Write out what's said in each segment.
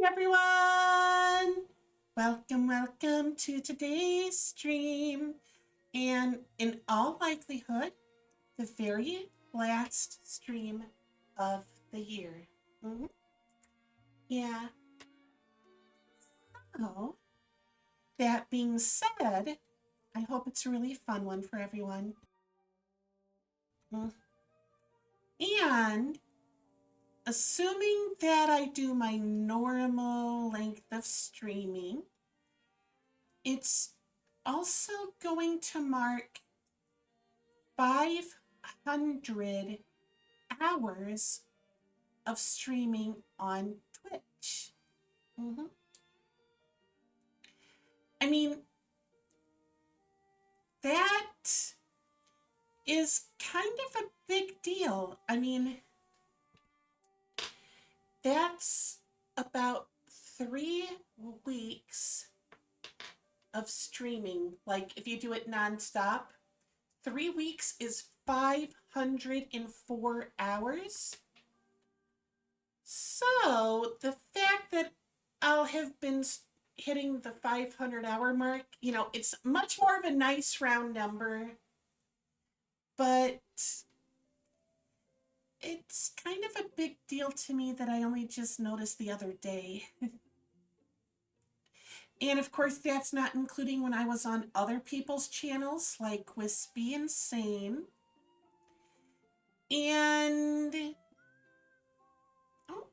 everyone! Welcome to today's stream. And in all likelihood, the very last stream of the year. Yeah. So, that being said, I hope it's a really fun one for everyone. And assuming that I do my normal length of streaming, it's also going to mark 500 hours of streaming on Twitch. I mean, that is kind of a big deal. I mean, that's about 3 weeks of streaming. Like if you do it nonstop, 3 weeks is 504 hours. So the fact that I'll have been hitting the 500-hour mark, it's much more of a nice round number, but it's kind of a big deal to me that I only just noticed the other day. And of course, that's not including when I was on other people's channels like Wispy Insane. And oh,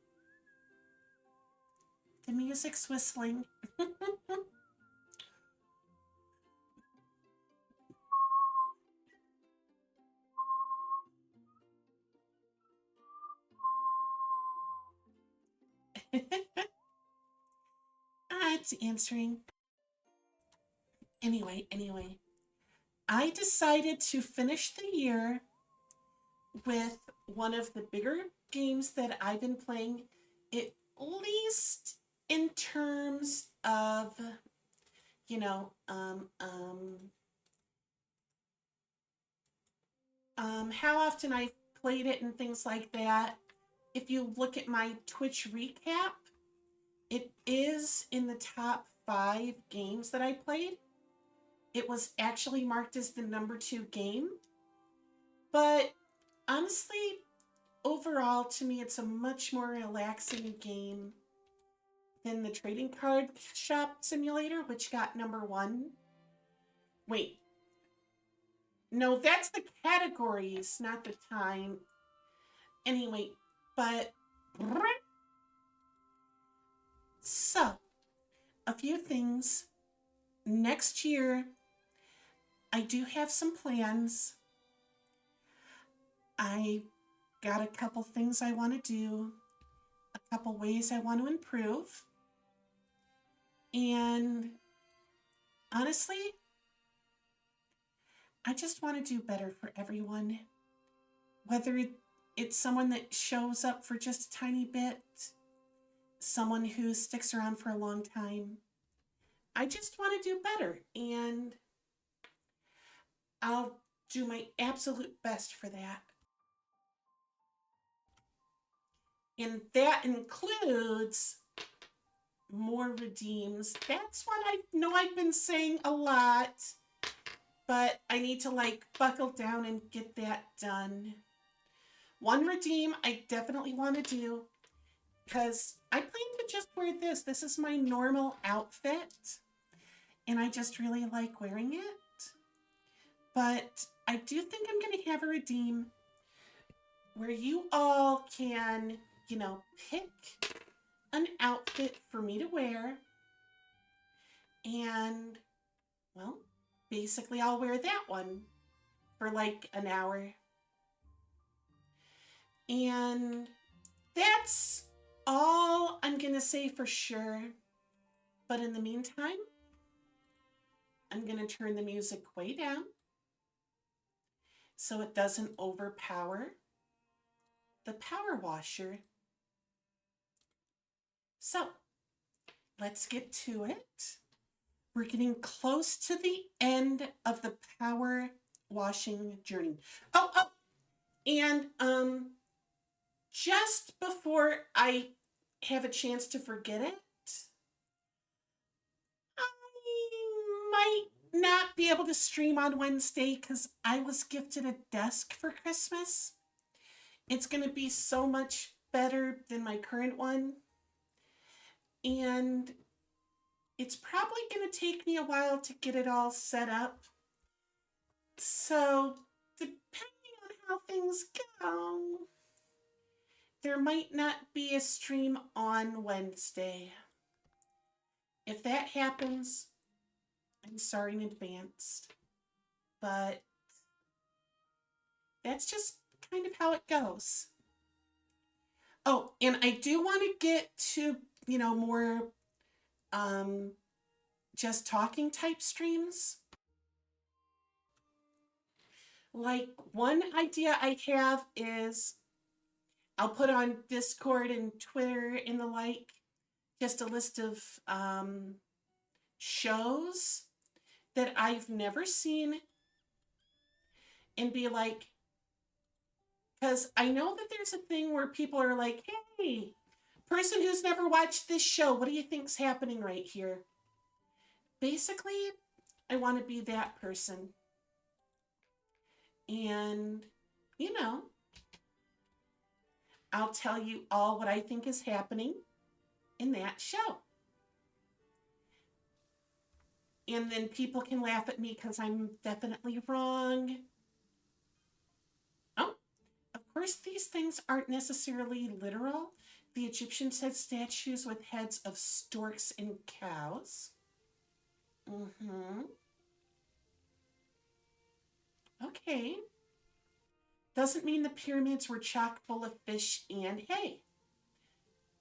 the music's whistling. It's answering. Anyway, I decided to finish the year with one of the bigger games that I've been playing, at least in terms of, how often I've played it and things like that. If you look at my Twitch recap, it is in the top 5 games that I played. It was actually marked as the number 2 game. But honestly, overall, to me, it's a much more relaxing game than the trading card shop simulator, which got number 1. Wait. No, that's the categories, not the time. Anyway, but so, a few things. Next year, I do have some plans. I got a couple things I want to do, a couple ways I want to improve. And honestly, I just want to do better for everyone. Whether it's someone that shows up for just a tiny bit, someone who sticks around for a long time. I just want to do better, and I'll do my absolute best for that. And that includes more redeems. That's what I know I've been saying a lot, but I need to buckle down and get that done. One redeem I definitely want to do, because I plan to just wear this. This is my normal outfit, and I just really like wearing it. But I do think I'm going to have a redeem where you all can, pick an outfit for me to wear. And, well, basically I'll wear that one for an hour. And that's all I'm going to say for sure. But in the meantime, I'm going to turn the music way down so it doesn't overpower the power washer. So let's get to it. We're getting close to the end of the power washing journey. And just before I have a chance to forget it, might not be able to stream on Wednesday because I was gifted a desk for Christmas. It's going to be so much better than my current one. And it's probably going to take me a while to get it all set up. So, depending on how things go, there might not be a stream on Wednesday. If that happens, I'm sorry in advance. But that's just kind of how it goes. Oh, and I do want to get to, more um, just talking type streams. Like one idea I have is I'll put on Discord and Twitter and the like, just a list of shows that I've never seen and be like, because I know that there's a thing where people are like, hey, person who's never watched this show, what do you think's happening right here? Basically, I want to be that person. And, I'll tell you all what I think is happening in that show. And then people can laugh at me because I'm definitely wrong. Oh, of course, these things aren't necessarily literal. The Egyptians had statues with heads of storks and cows. Okay. Doesn't mean the pyramids were chock full of fish and hay.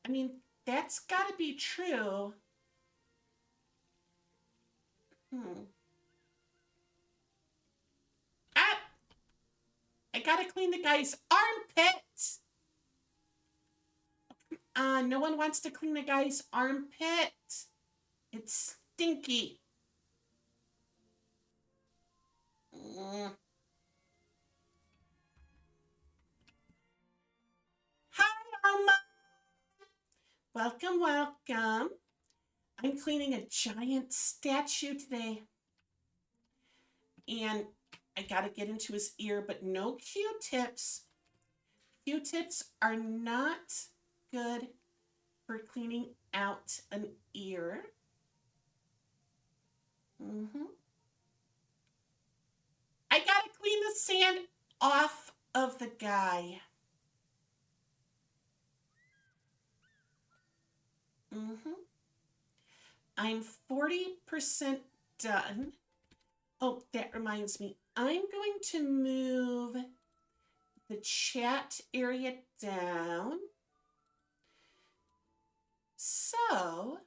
I mean, that's got to be true. Ah! I gotta clean the guy's armpit. No one wants to clean the guy's armpit. It's stinky. Hi, Alma. Welcome, welcome. I'm cleaning a giant statue today. And I gotta get into his ear, but no Q-tips. Q-tips are not good for cleaning out an ear. I gotta clean the sand off of the guy. I'm 40% done. Oh, that reminds me. I'm going to move the chat area down so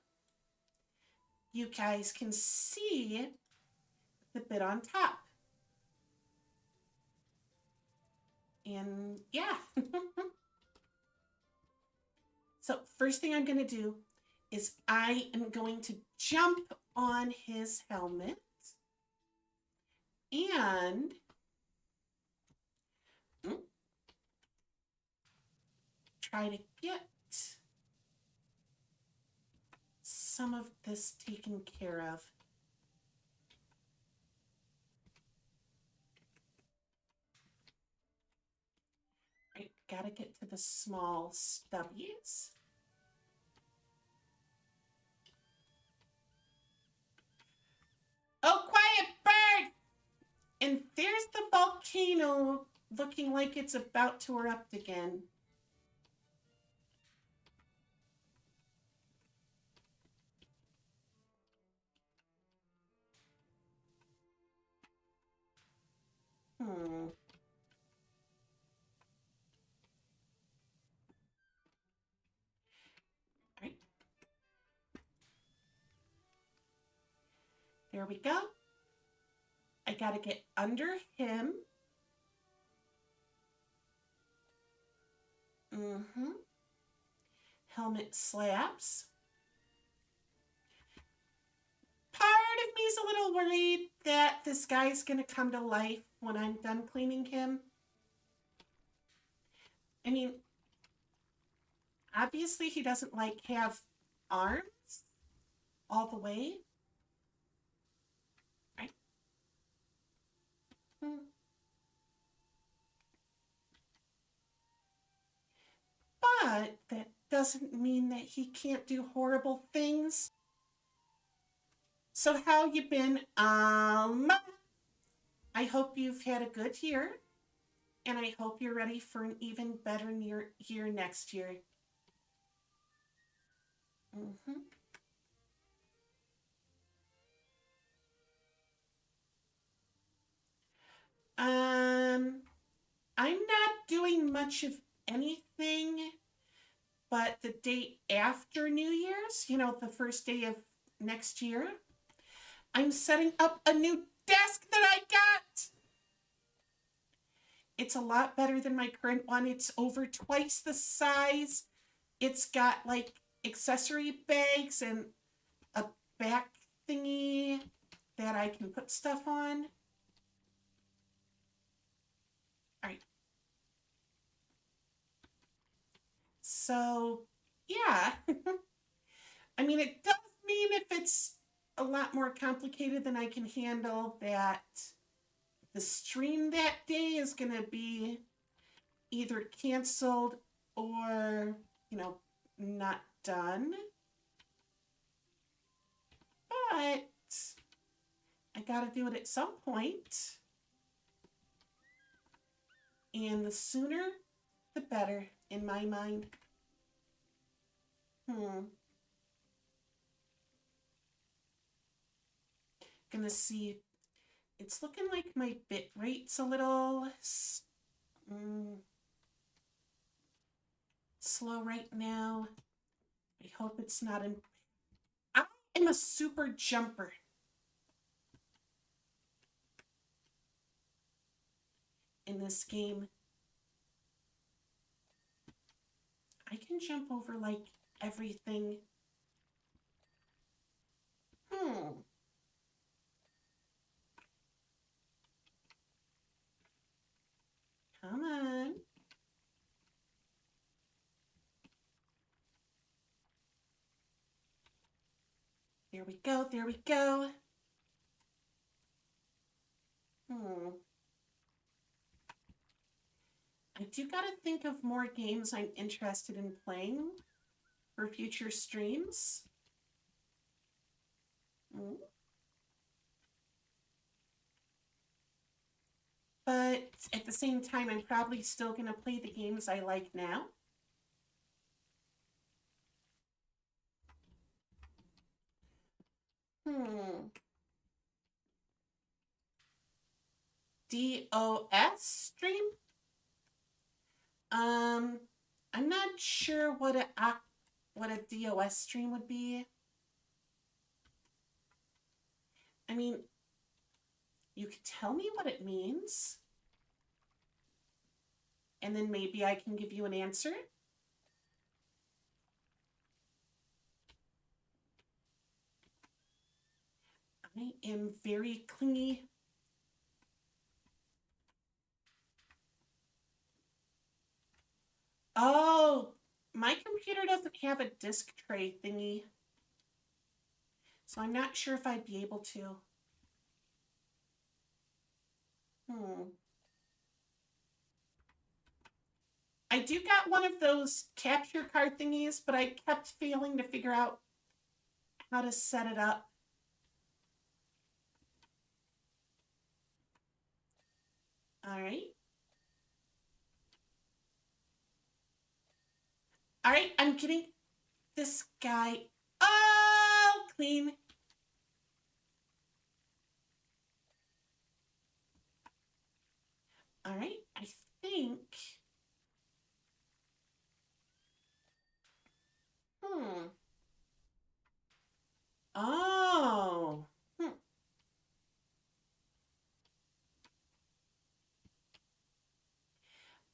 you guys can see the bit on top. And yeah. So first thing I'm going to do is I am going to jump on his helmet and try to get some of this taken care of. I gotta get to the small stubbies. Oh, quiet bird! And there's the volcano looking like it's about to erupt again. Right. There we go. I gotta get under him. Helmet slaps. Part of me is a little worried that this guy's gonna come to life when I'm done cleaning him. I mean, obviously he doesn't have arms all the way. But that doesn't mean that he can't do horrible things. So how you been? I hope you've had a good year, and I hope you're ready for an even better year next year. hmm Um, I'm not doing much of anything, but the day after New Year's, the first day of next year, I'm setting up a new desk that I got. It's a lot better than my current one. It's over twice the size. It's got like accessory bags and a back thingy that I can put stuff on. All right. So, yeah. I mean, it does mean if it's a lot more complicated than I can handle, that the stream that day is going to be either canceled or, you know, not done. But I got to do it at some point. And the sooner, the better, in my mind. Hmm. Gonna see. It's looking like my bit rate's a little mm, slow right now. I hope it's not in. I am a super jumper in this game. I can jump over like everything. Hmm. Come on. There we go. There we go. Hmm. I do gotta think of more games I'm interested in playing for future streams. Hmm. But at the same time, I'm probably still gonna play the games I like now. Hmm. DOS stream? Um, I'm not sure what a DOS stream would be. I mean, you could tell me what it means, and then maybe I can give you an answer. I am very clingy. Oh, my computer doesn't have a disk tray thingy, so I'm not sure if I'd be able to. Hmm. I do got one of those capture card thingies, but I kept failing to figure out how to set it up. All right. All right, I'm getting this guy all clean. All right, I think. Hmm. Oh. Hmm.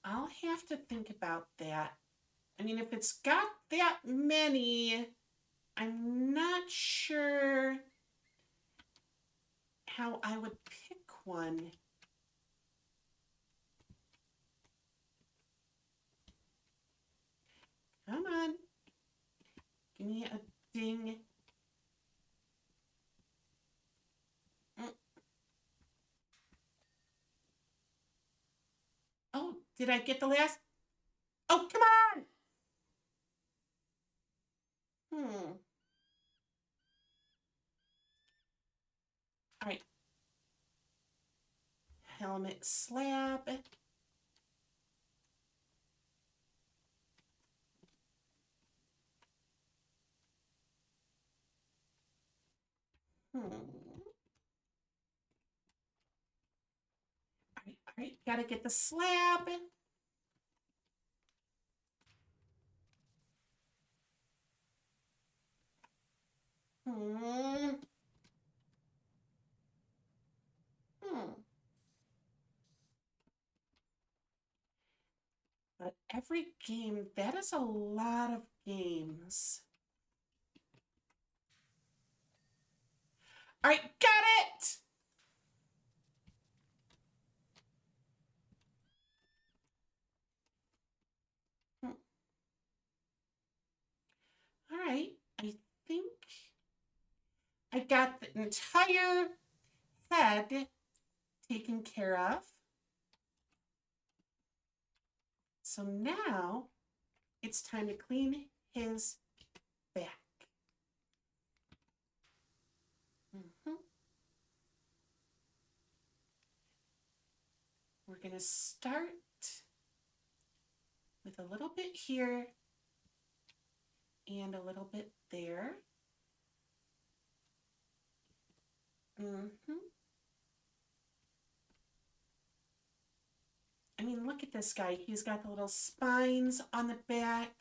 I'll have to think about that. I mean, if it's got that many, I'm not sure how I would pick one. Come on. Give me a ding. Mm. Oh, did I get the last? Oh, come on. Hmm. All right. Helmet slab. Hmm. All right. Gotta get the slab. Hmm. Hmm. But every game, that is a lot of games. All right, got it. Hmm. All right, I think I got the entire head taken care of. So now it's time to clean his back. Mhm. We're going to start with a little bit here and a little bit there. Mm-hmm. I mean, look at this guy. He's got the little spines on the back.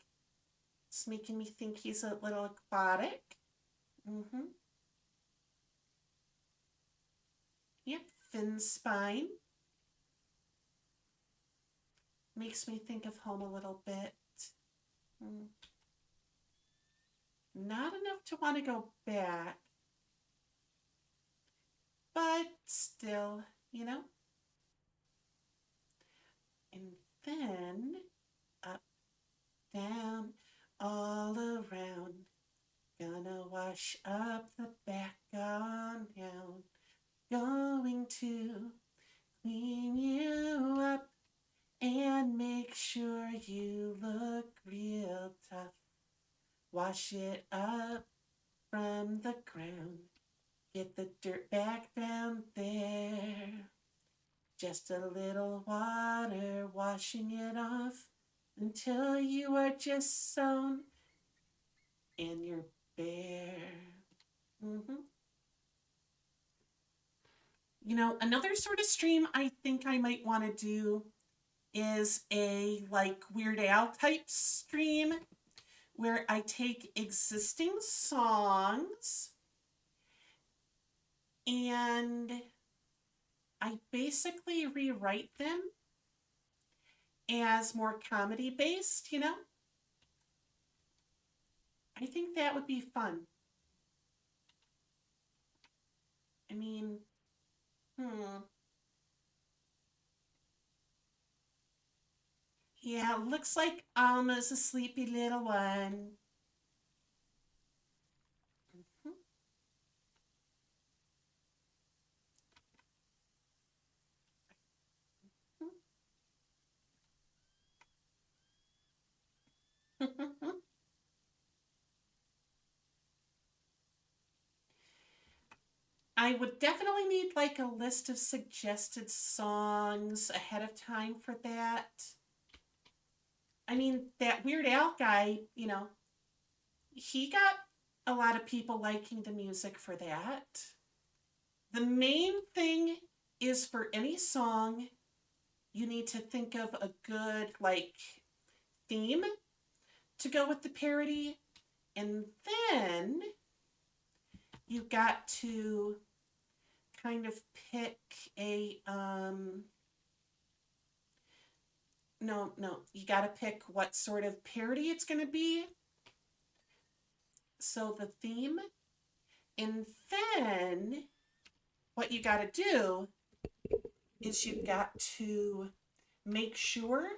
It's making me think he's a little aquatic. Mm-hmm. Yep, fin spine. Makes me think of home a little bit. Mm. Not enough to want to go back, but still, you know. And then up, down, all around. Gonna wash up the back on down. Going to clean you up and make sure you look real tough. Wash it up from the ground. Get the dirt back down there. Just a little water washing it off until you are just sewn and you're bare. Mm-hmm. You know, another sort of stream I think I might want to do is a like Weird Al type stream where I take existing songs and I basically rewrite them as more comedy based, you know? I think that would be fun. I mean, hmm. Yeah, looks like Alma's a sleepy little one. I would definitely need like a list of suggested songs ahead of time for that. I mean, that Weird Al guy, you know, he got a lot of people liking the music for that. The main thing is for any song, you need to think of a good, like, theme to go with the parody. And then you got to kind of pick a, no, you got to pick what sort of parody it's going to be. So the theme. And then what you got to do is you've got to make sure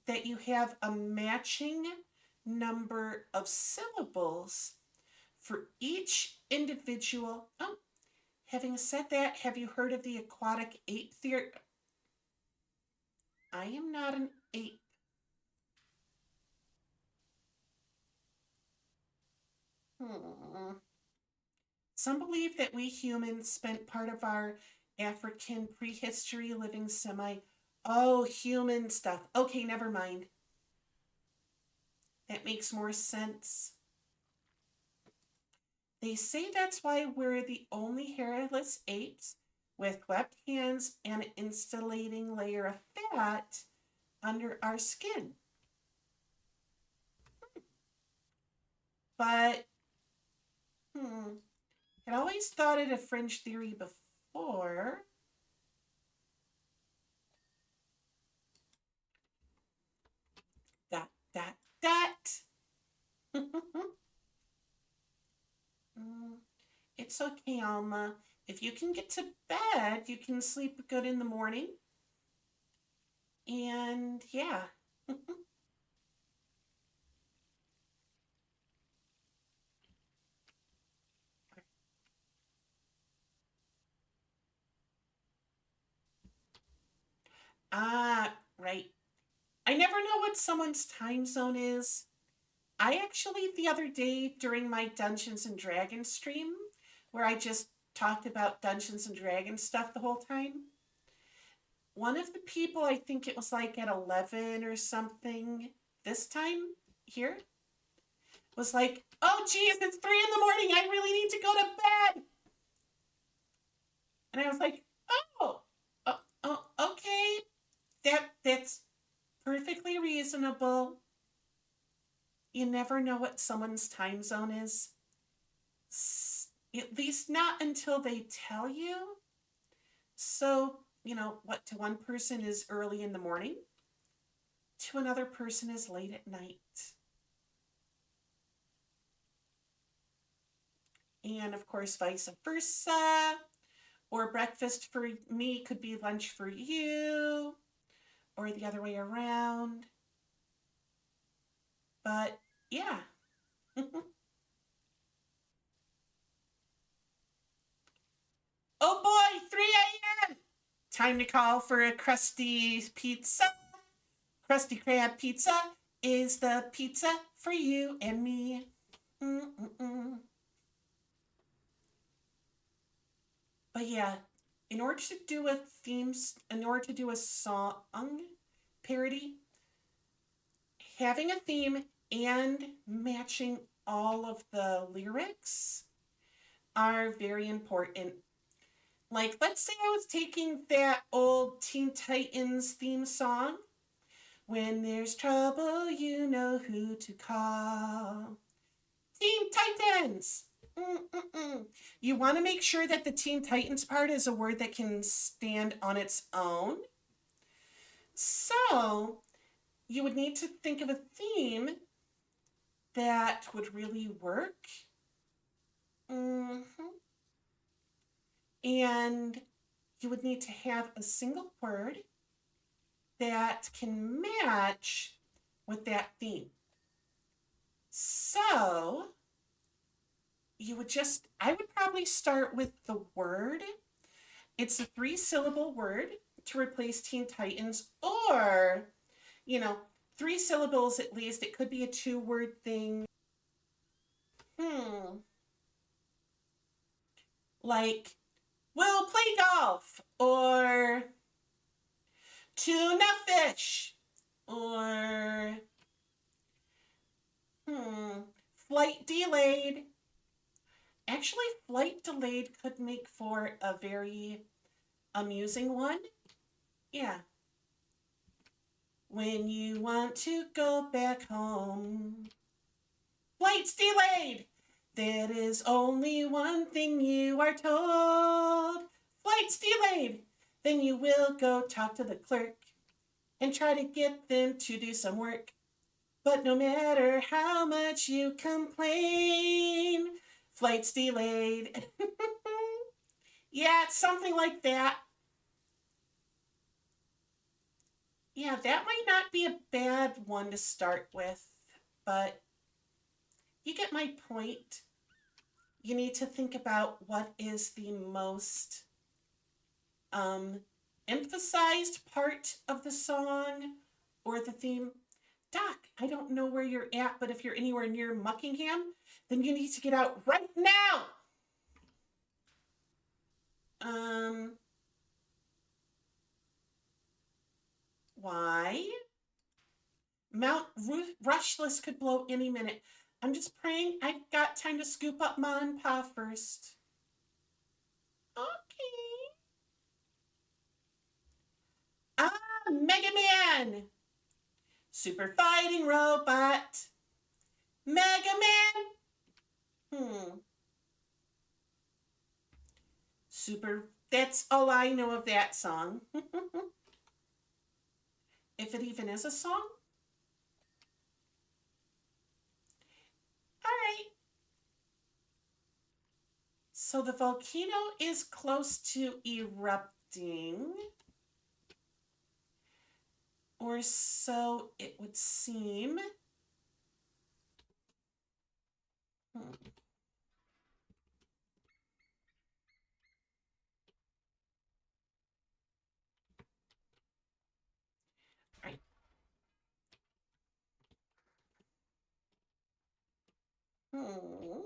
that you have a matching number of syllables for each individual. Oh, having said that, have you heard of the aquatic ape theory? I am not an ape. Hmm. Some believe that we humans spent part of our African prehistory living semi. Oh, human stuff. Okay, never mind. That makes more sense. They say that's why we're the only hairless apes with webbed hands and an insulating layer of fat under our skin. But, hmm, I'd always thought it a fringe theory before. Dot, dot, dot. Mm, it's okay, Alma. If you can get to bed, you can sleep good in the morning. And yeah. Ah, right. I never know what someone's time zone is. I actually, the other day during my Dungeons and Dragons stream, where I just talked about Dungeons and Dragons stuff the whole time, one of the people, I think it was like at 11 or something this time here, was like, oh, geez, it's 3 in the morning. I really need to go to bed. And I was like, oh, okay. That's perfectly reasonable. You never know what someone's time zone is. At least not until they tell you. So, what to one person is early in the morning, to another person is late at night. And of course, vice versa. Or breakfast for me could be lunch for you, or the other way around. But yeah. Oh boy, 3 a.m. Time to call for a crusty pizza. Krusty Krab pizza is the pizza for you and me. Mm-mm-mm. But yeah, in order to do a song parody, having a theme and matching all of the lyrics are very important. Like, let's say I was taking that old Teen Titans theme song. When there's trouble, you know who to call. Teen Titans! Mm-mm-mm. You want to make sure that the Teen Titans part is a word that can stand on its own. So, you would need to think of a theme that would really work. Mm-hmm. And you would need to have a single word that can match with that theme. So, I would probably start with the word. It's a 3 syllable word to replace Teen Titans, or, you know, 3 syllables at least. It could be a 2 word thing. Hmm. Like, we'll play golf, or tuna fish, or, hmm, flight delayed. Actually, flight delayed could make for a very amusing one. Yeah. When you want to go back home, flight's delayed. There is only one thing you are told. Flight's delayed. Then you will go talk to the clerk and try to get them to do some work. But no matter how much you complain, flight's delayed. Yeah, it's something like that. Yeah, that might not be a bad one to start with, but you get my point. You need to think about what is the most um, emphasized part of the song or the theme. Doc, I don't know where you're at, but if you're anywhere near Muckingham, then you need to get out right now. Um, why? Mount Rushless could blow any minute. I'm just praying I've got time to scoop up Ma and Pa first. Okay. Ah, Mega Man! Super fighting robot. Mega Man! Super. That's all I know of that song. If it even is a song. All right. So the volcano is close to erupting. Or so it would seem. Hmm. Right. Hmm.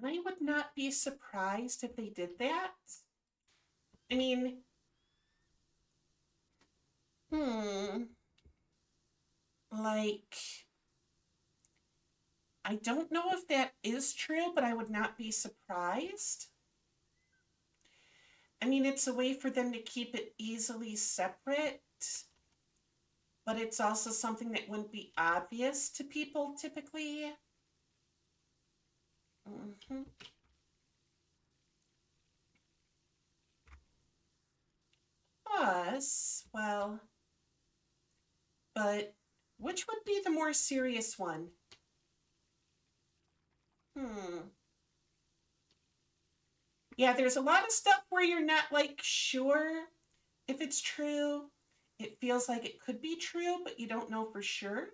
I would not be surprised if they did that. I mean, hmm. Like, I don't know if that is true, but I would not be surprised. I mean, it's a way for them to keep it easily separate, but it's also something that wouldn't be obvious to people typically. Mm-hmm. Plus, well, but which would be the more serious one? Hmm. Yeah, there's a lot of stuff where you're not like sure if it's true. It feels like it could be true, but you don't know for sure.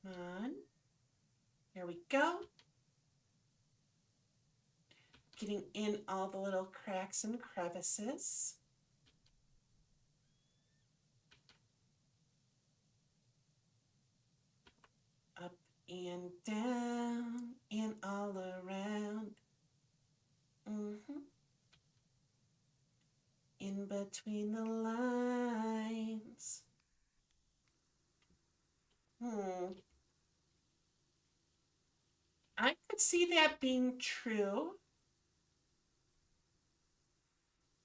Come on. There we go. Getting in all the little cracks and crevices. Up and down and all around. Mm-hmm. In between the lines. Hmm. I could see that being true.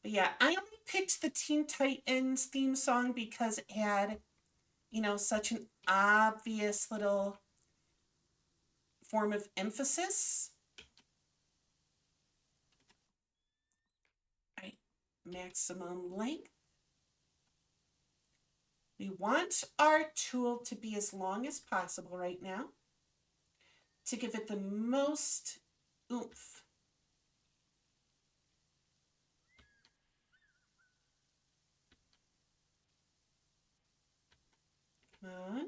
But yeah, I only picked the Teen Titans theme song because it had, such an obvious little form of emphasis. Right. Maximum length. We want our tool to be as long as possible right now to give it the most oomph. Come on.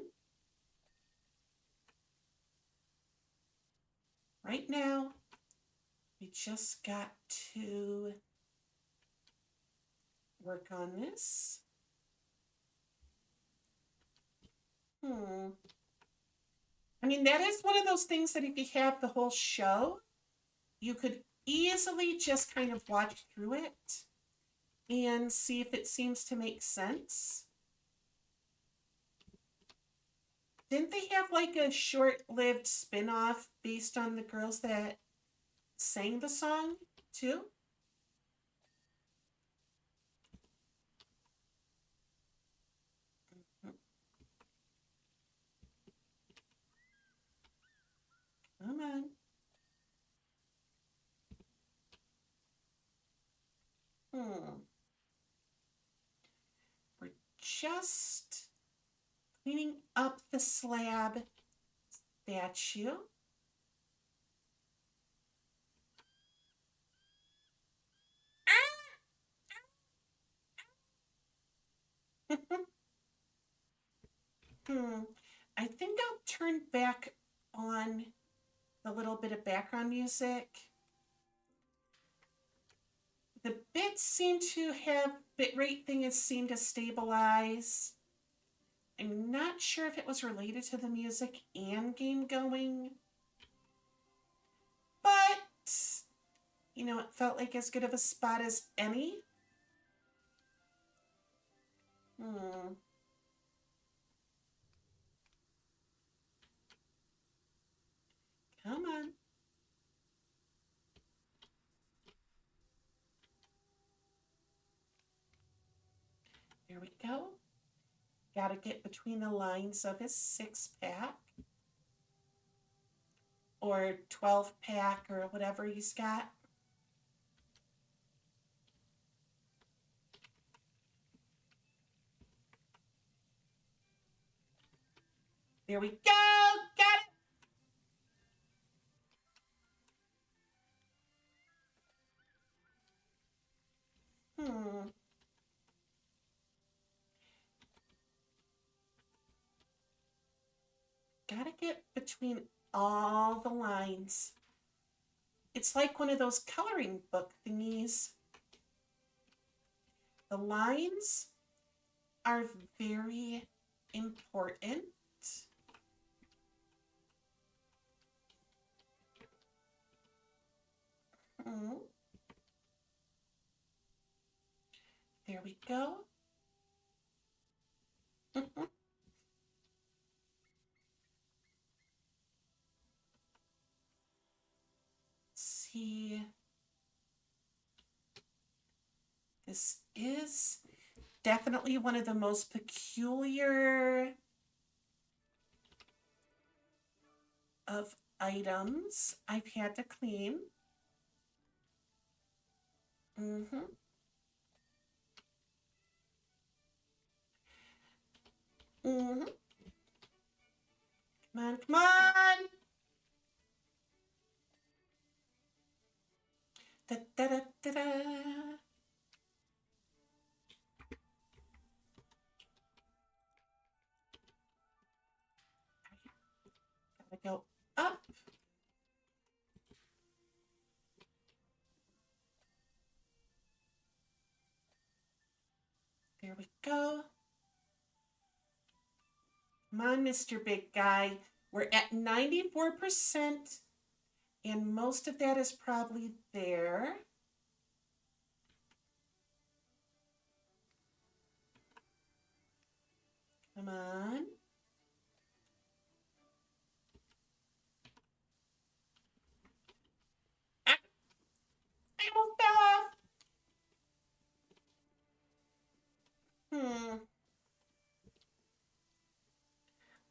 Right now, we just got to work on this. I mean, that is one of those things that if you have the whole show, you could easily just kind of watch through it and see if it seems to make sense. Didn't they have like a short-lived spin-off based on the girls that sang the song too? Come on. Hmm. We're just cleaning up the slab statue. I think I'll turn back on the little bit of background music. The bits seem to have, bitrate thing has seemed to stabilize. I'm not sure if it was related to the music and game going, but it felt like as good of a spot as any. Hmm. Come on. There we go. Got to get between the lines of his 6-pack or 12-pack or whatever he's got. There we go. Got it. Gotta get between all the lines. It's like one of those coloring book thingies. The lines are very important. Hmm. There we go. See, this is definitely one of the most peculiar of items I've had to clean. Mm-hmm. Mm-hmm. Come on, come on. Da, da, da, da, da. Gotta go up. There we go. Come on, Mr. Big Guy. We're at 94%, and most of that is probably there. Come on. Ah, I almost fell off.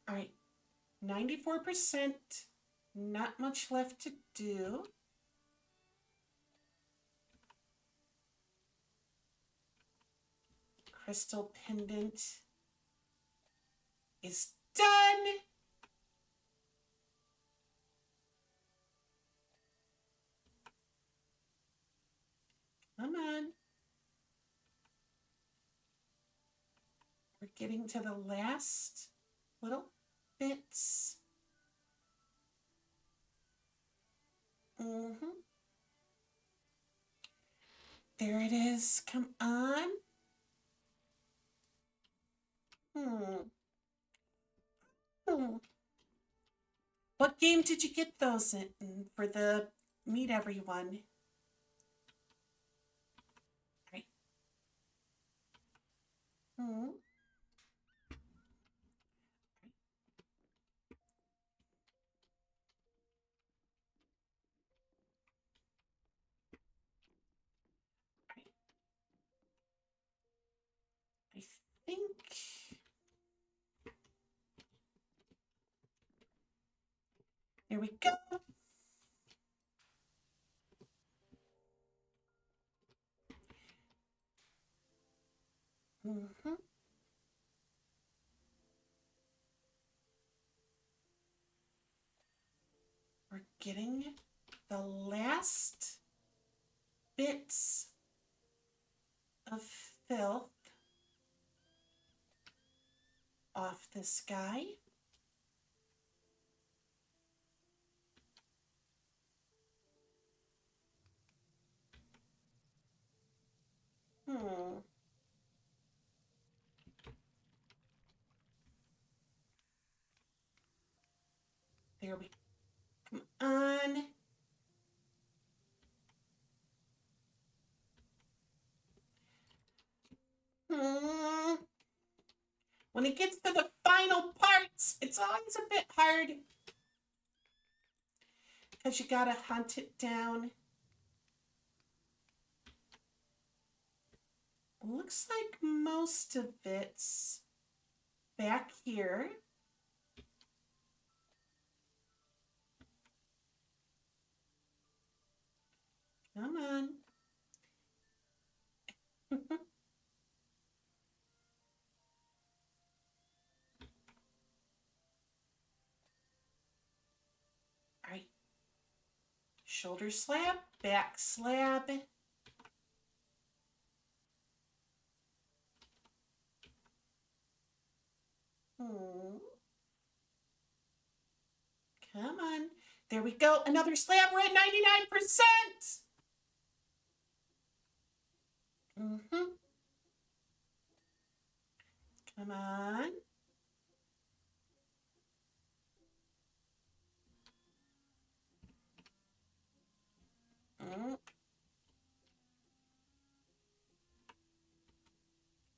All right, 94%. Not much left to do. Crystal pendant is done. Come on. We're getting to the last little bits. Mm-hmm. There it is. Come on. Hmm. Hmm. What game did you get those in for the Meet Everyone? Right. Hmm. I think. Here we go. Mm-hmm. We're getting the last bits of filth. off this guy. Hmm. There we come on. Hmm. When it gets to the final parts, it's always a bit hard because you gotta hunt it down. Looks like most of it's back here. Come on. All right. Shoulder slab, back slab. Hmm. Come on. There we go. Another slab. We're at 99%. Mm-hmm. Come on. Mm.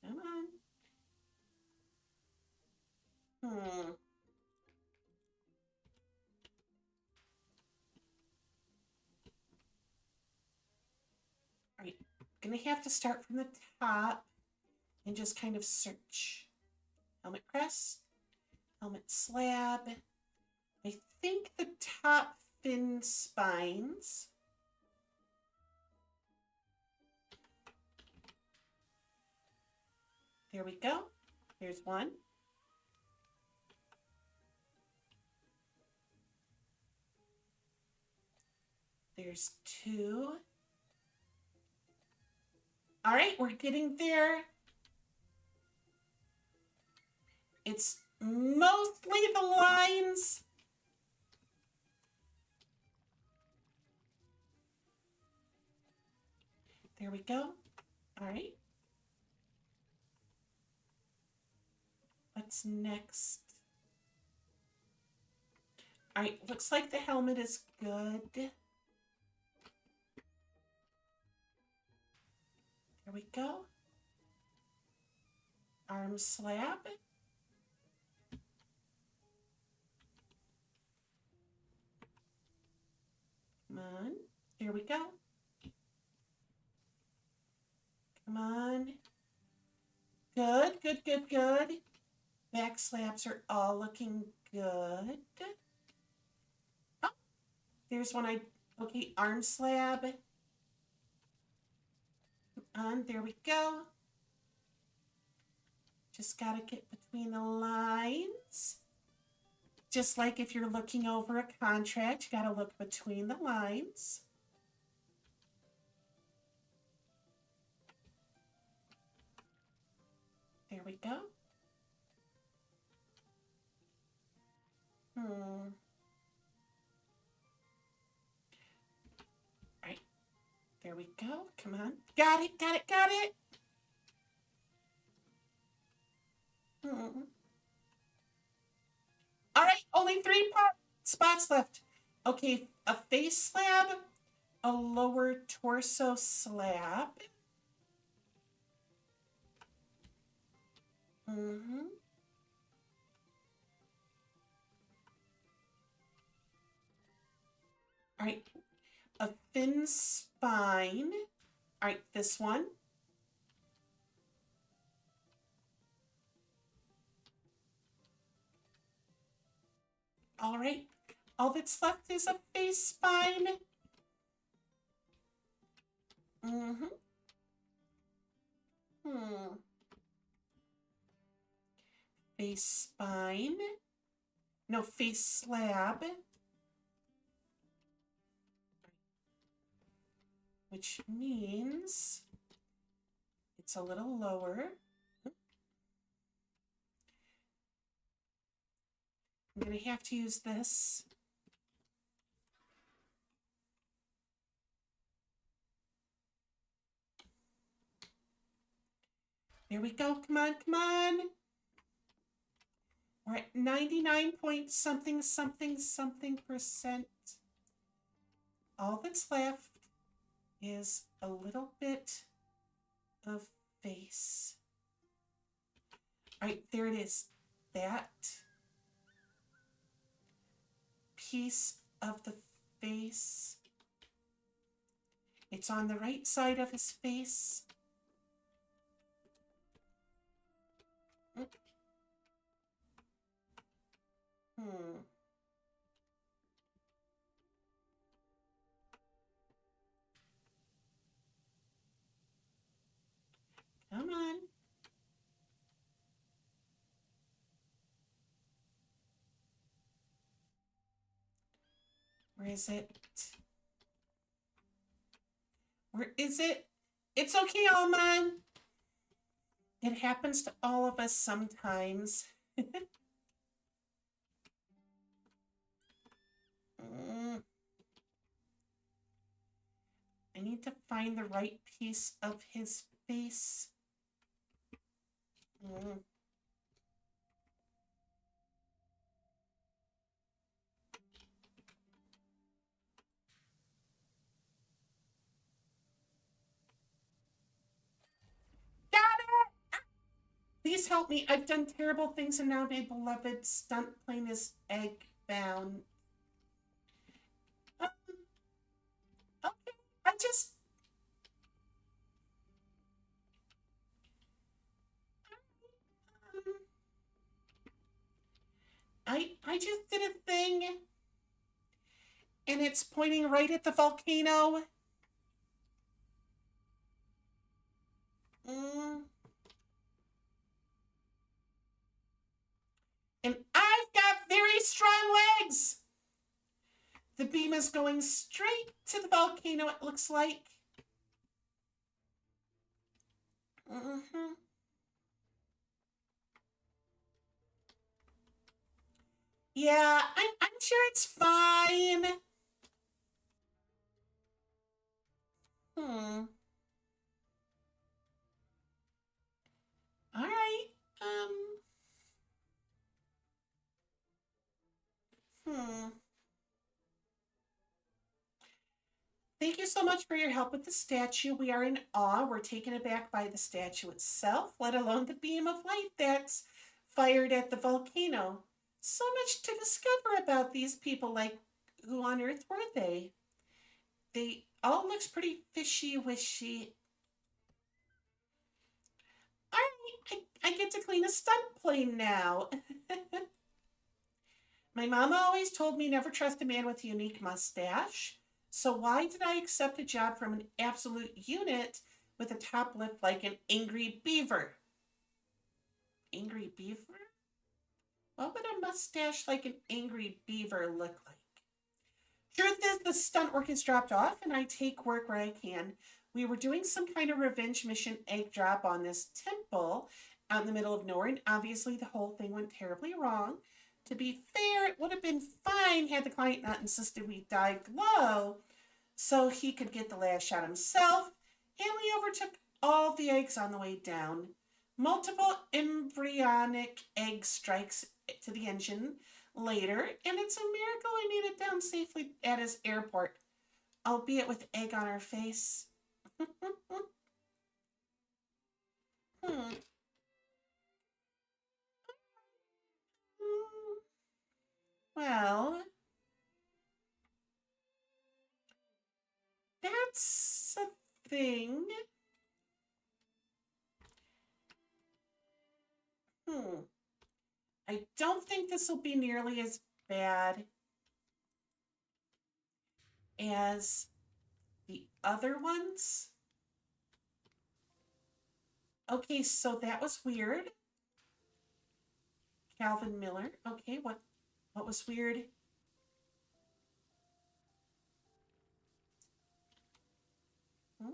Come on. Hmm. All right. Gonna have to start from the top and just kind of search. Helmet crest, helmet slab. I think the top fin spines. There we go. Here's one. There's two. All right, we're getting there. It's mostly the lines. There we go. All right. What's next? All right, looks like the helmet is good. There we go. Arm slab. Come on. Here we go. Come on. Good, good, good, good. Back slabs are all looking good. Oh, there's one okay, arm slab. On, there we go. Just gotta get between the lines. Just like if you're looking over a contract, you gotta look between the lines. There we go. All right. There we go. Come on. Got it, got it, got it. All right, only three spots left. Okay, a face slab, a lower torso slab. Mm-hmm. All right, a thin spine. All right, this one. All right, all that's left is a face spine. Mm-hmm. Face spine. No, face slab. Which means it's a little lower. I'm going to have to use this. There we go. Come on, come on. We're at 99 point something, something, something percent. All that's left is a little bit of face. All right, there it is. That piece of the face. It's on the right side of his face. Hmm. Come on. Where is it? Where is it? It's okay, Alman. It happens to all of us sometimes. Mm. I need to find the right piece of his face. Mm. Got it! Please help me. I've done terrible things and now my beloved stunt plane is egg bound. Okay, I just. Um, I just did a thing and it's pointing right at the volcano. Mm. And I've got very strong legs. The beam is going straight to the volcano, it looks like. Mm-hmm. Yeah, I'm sure it's fine. Hmm. All right. Hmm. Thank you so much for your help with the statue. We are in awe. We're taken aback by the statue itself, let alone the beam of light that's fired at the volcano. So much to discover about these people. Like, who on earth were they? They all looks pretty fishy-wishy. All right, I get to clean a stunt plane now. My mama always told me never trust a man with a unique mustache. So why did I accept a job from an absolute unit with a top lip like an angry beaver? Angry beaver? What would a mustache like an angry beaver look like? Truth is, the stunt work is dropped off, and I take work where I can. We were doing some kind of revenge mission egg drop on this temple out in the middle of nowhere, and obviously the whole thing went terribly wrong. To be fair, it would have been fine had the client not insisted we dived low so he could get the last shot himself, and we overtook all the eggs on the way down. Multiple embryonic egg strikes to the engine later, and it's a miracle we made it down safely at his airport, albeit with egg on our face. Hmm. Well, that's a thing. Hmm. I don't think this will be nearly as bad as the other ones. Okay, so that was weird. Calvin Miller. Okay, what was weird? Hmm?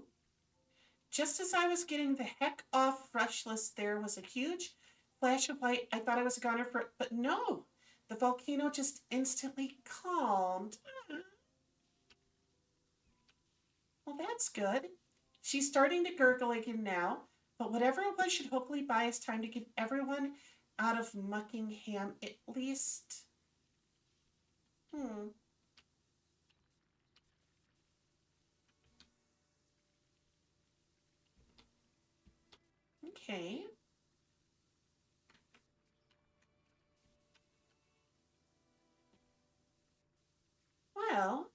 Just as I was getting the heck off Rushless, there was a huge flash of light. I thought I was a goner for it, but no. The volcano just instantly calmed. Well, that's good. She's starting to gurgle again now, but whatever it was should hopefully buy us time to get everyone out of Muckingham at least. Hmm. Okay. Well,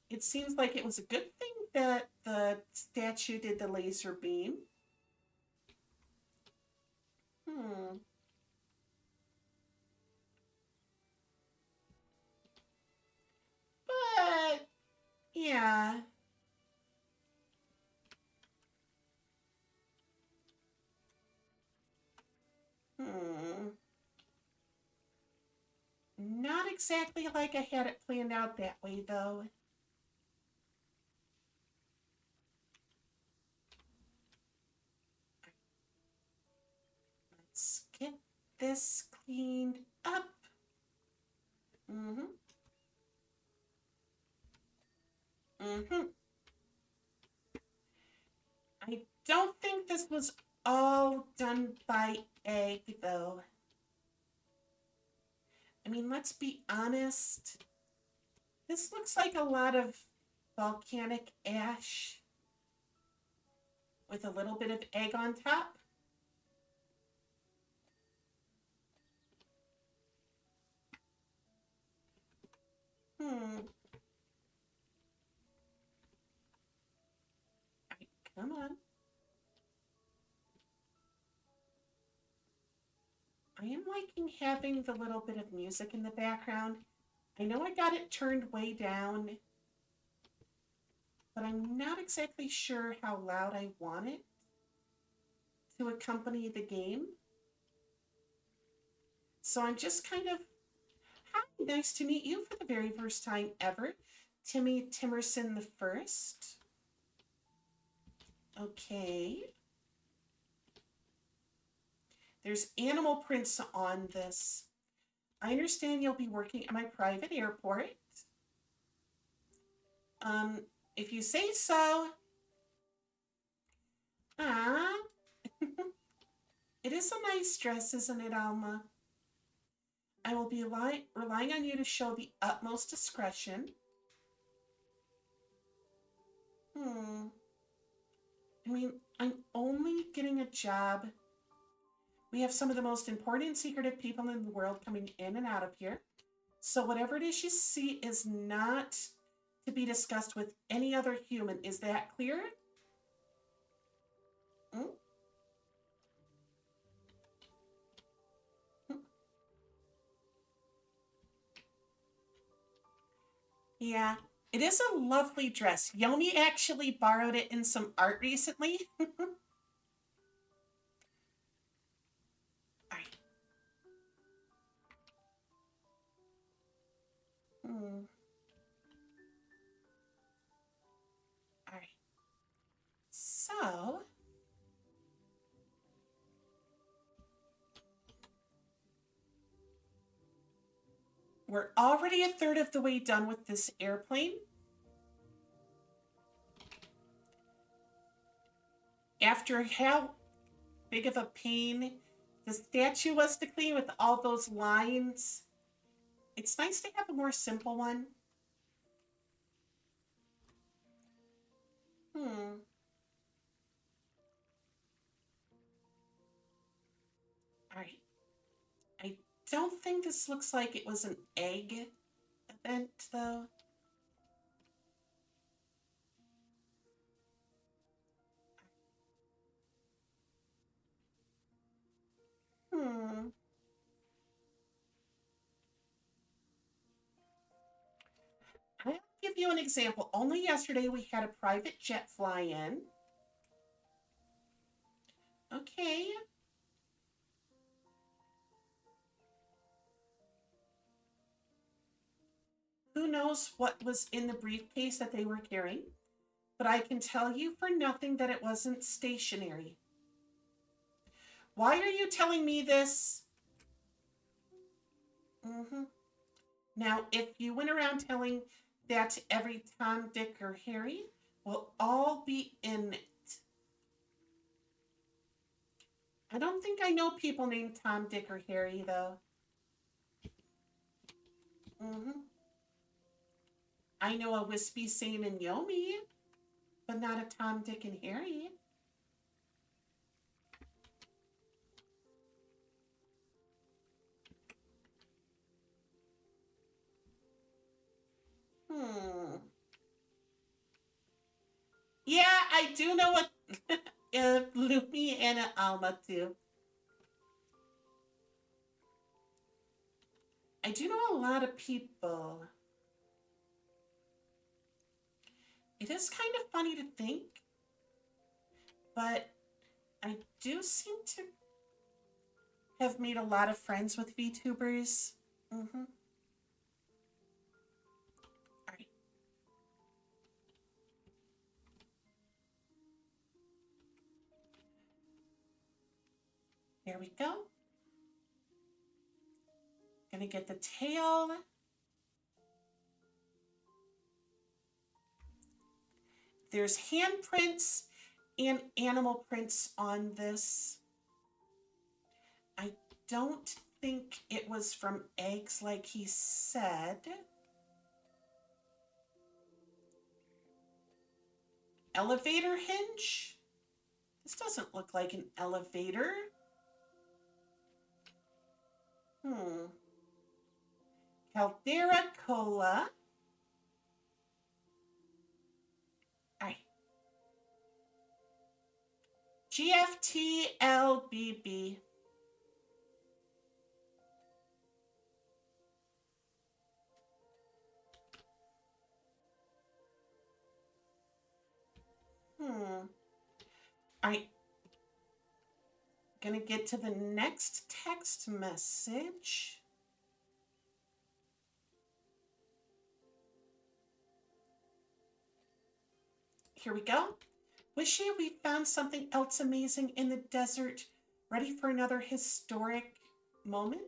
it seems like it was a good thing that the statue did the laser beam. Hmm. But, yeah. Hmm. Not exactly like I had it planned out that way, though. Let's get this cleaned up. Mm-hmm. Mm-hmm. I don't think this was all done by egg, though. I mean, let's be honest. This looks like a lot of volcanic ash with a little bit of egg on top. Hmm. Come on. I am liking having the little bit of music in the background. I know I got it turned way down, but I'm not exactly sure how loud I want it to accompany the game. So I'm just kind of, hi, nice to meet you for the very first time ever. Timmy Timerson the first. Okay. There's animal prints on this. I understand you'll be working at my private airport. Um, if you say so. Ah, it is a nice dress, isn't it, Alma? I will be relying on you to show the utmost discretion. Hmm. I mean, I'm only getting a job. We have some of the most important secretive people in the world coming in and out of here. So whatever it is you see is not to be discussed with any other human. Is that clear? Mm? Mm. Yeah, it is a lovely dress. Yomi actually borrowed it in some art recently. All right. Hmm. All right. So we're already a third of the way done with this airplane. After how big of a pain the statue was to clean with all those lines, it's nice to have a more simple one. Hmm. All right. I don't think this looks like it was an egg event, though. Hmm. I'll give you an example. Only yesterday we had a private jet fly in. Okay. Who knows what was in the briefcase that they were carrying? But I can tell you for nothing that it wasn't stationary. Why are you telling me this? Mm-hmm. Now, if you went around telling that to every Tom, Dick, or Harry, we'll all be in it. I don't think I know people named Tom, Dick, or Harry, though. Mm-hmm. I know a Wispy, Sane, and Yomi, but not a Tom, Dick, and Harry. Hmm. Yeah, I do know what Lumi and Alma do. I do know a lot of people. It is kind of funny to think, but I do seem to have made a lot of friends with VTubers. Mm-hmm. All right, there we go. Gonna get the tail. There's handprints and animal prints on this. I don't think it was from eggs like he said. Elevator hinge? This doesn't look like an elevator. Hmm. Caldera Cola. All right. GFTLBB. Hmm. All right. Gonna get to the next text message. Here we go. Wish we found something else amazing in the desert. Ready for another historic moment?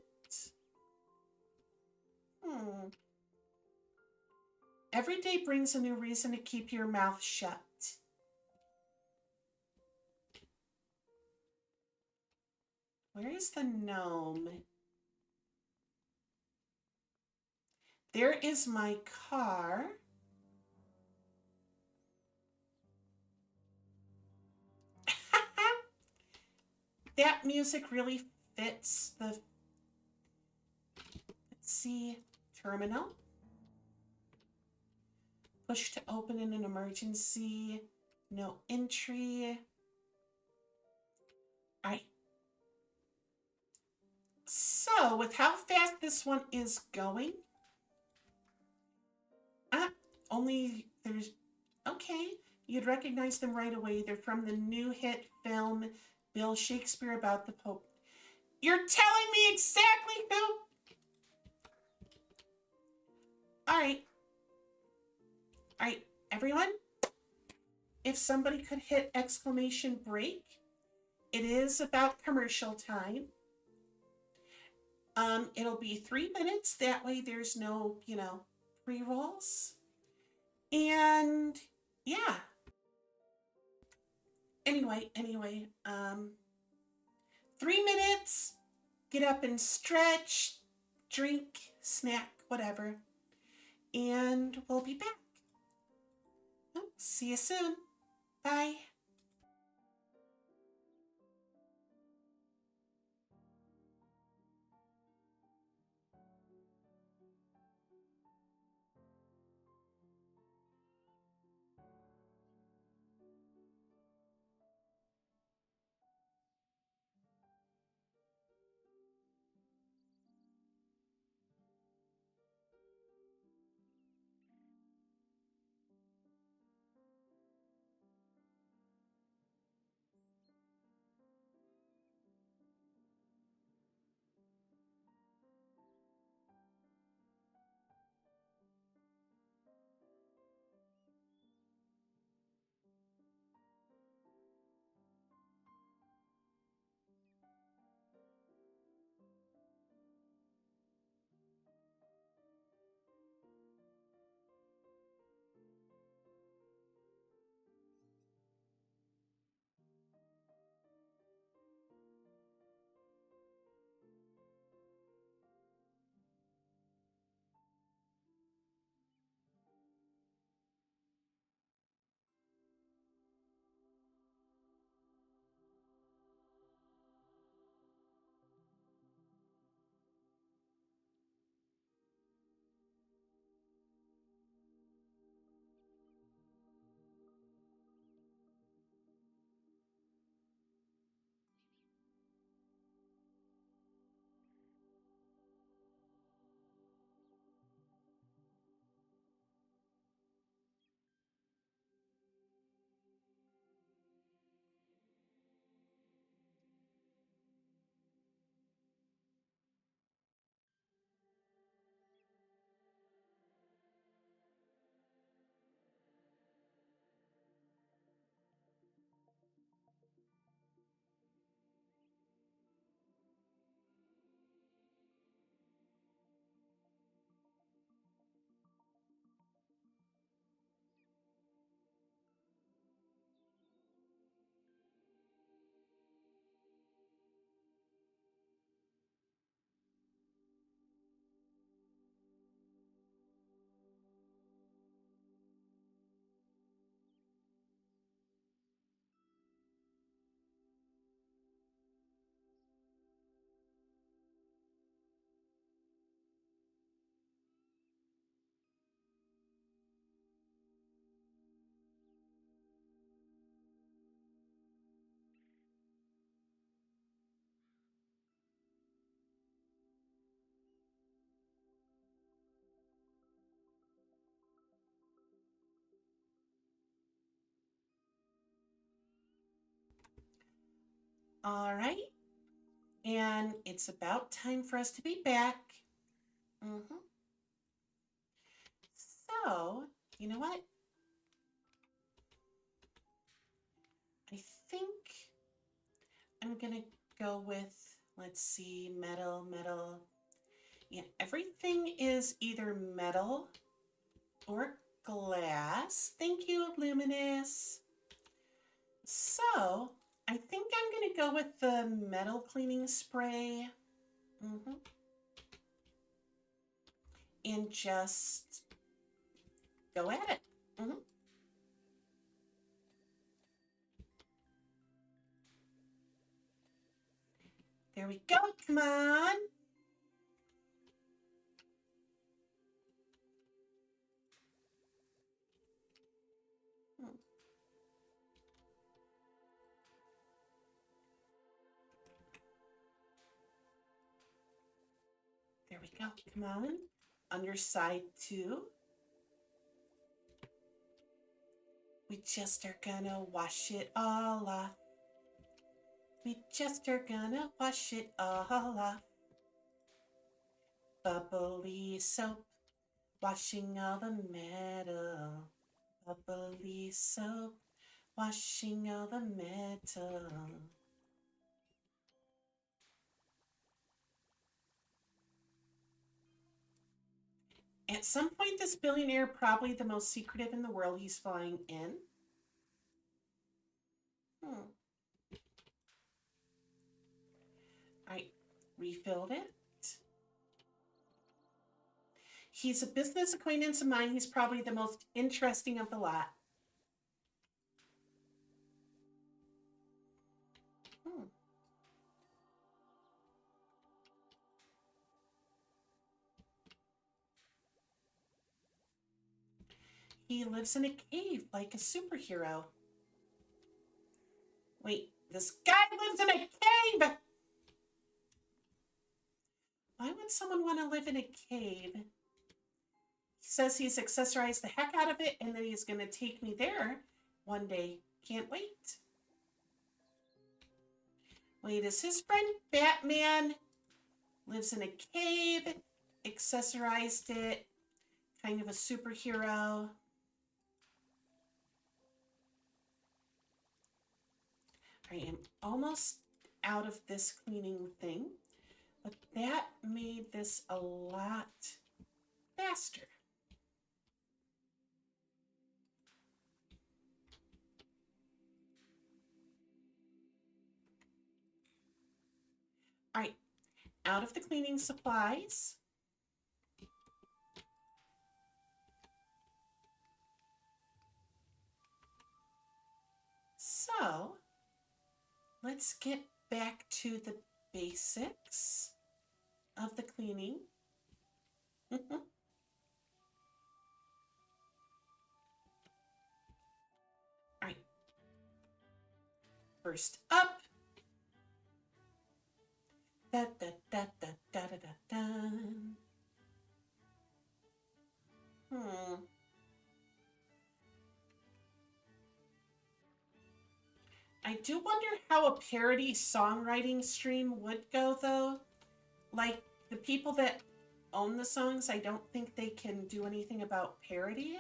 Hmm. Every day brings a new reason to keep your mouth shut. Where is the gnome? There is my car. That music really fits the, let's see, terminal. Push to open in an emergency. No entry. All right. So, with how fast this one is going, ah, only there's, okay, you'd recognize them right away. They're from the new hit film Bill Shakespeare about the Pope. You're telling me exactly who? All right. All right, everyone. If somebody could hit exclamation break, it is about commercial time. It'll be 3 minutes. That way there's no, pre-rolls. And yeah. Anyway, 3 minutes, get up and stretch, drink, snack, whatever. And we'll be back. See you soon. Bye. All right. And it's about time for us to be back. Mm-hmm. So, you know what? I think I'm going to go with, let's see, metal, metal. Yeah, everything is either metal or glass. Thank you, Luminous. So, I think I'm going to go with the metal cleaning spray. Mm-hmm. And just go at it. Mm-hmm. There we go. Come on. Hmm. There we go. Come on. On your side, too. We just are gonna wash it all off. We just are gonna wash it all off. Bubbly soap, washing all the metal. Bubbly soap, washing all the metal. At some point, this billionaire, probably the most secretive in the world, he's flying in. Hmm. I refilled it. He's a business acquaintance of mine. He's probably the most interesting of the lot. Hmm. He lives in a cave like a superhero. Wait, this guy lives in a cave! Why would someone want to live in a cave? He says he's accessorized the heck out of it and that he's going to take me there one day. Can't wait. Wait, is his friend Batman lives in a cave, accessorized it, kind of a superhero? I am almost out of this cleaning thing, but that made this a lot faster. All right, out of the cleaning supplies. So let's get back to the basics of the cleaning. All right, first up. Da, da, da, da, da, da, da, da. Hmm. I do wonder how a parody songwriting stream would go, though. Like, the people that own the songs, I don't think they can do anything about parody.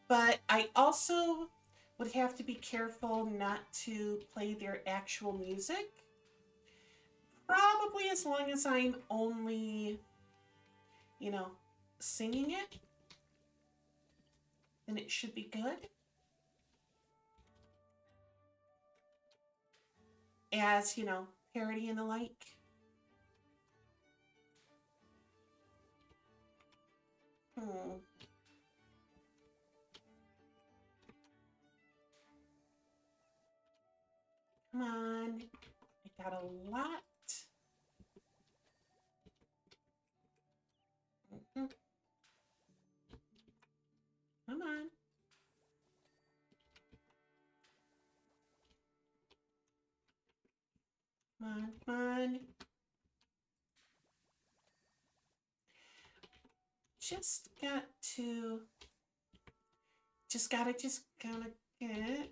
But I also would have to be careful not to play their actual music. Probably as long as I'm only, you know, singing it, then it should be good. As, you know, parody and the like. Hmm. Come on. I got a lot. Mhm. Come on. Come on. Come on. Just got to. Just gotta get.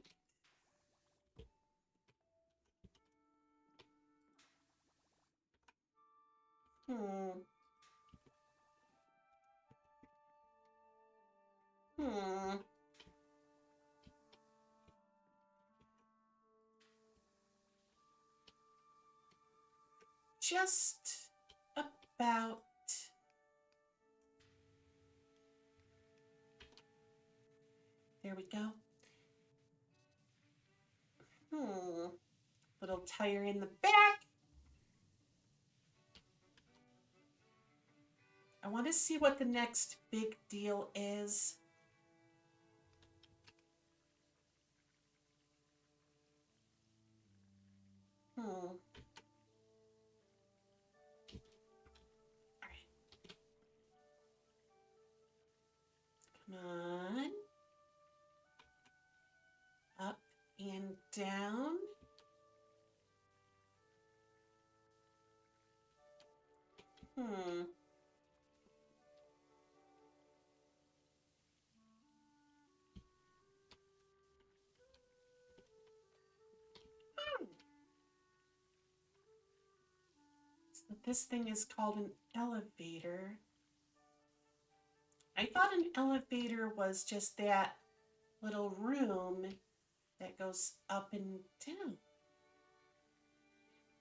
Hmm. Hmm. Just about. There we go. Hmm. Little tire in the back. I want to see what the next big deal is. Hmm. All right. Come on. Up and down. Hmm. So this thing is called an elevator. I thought an elevator was just that little room that goes up and down.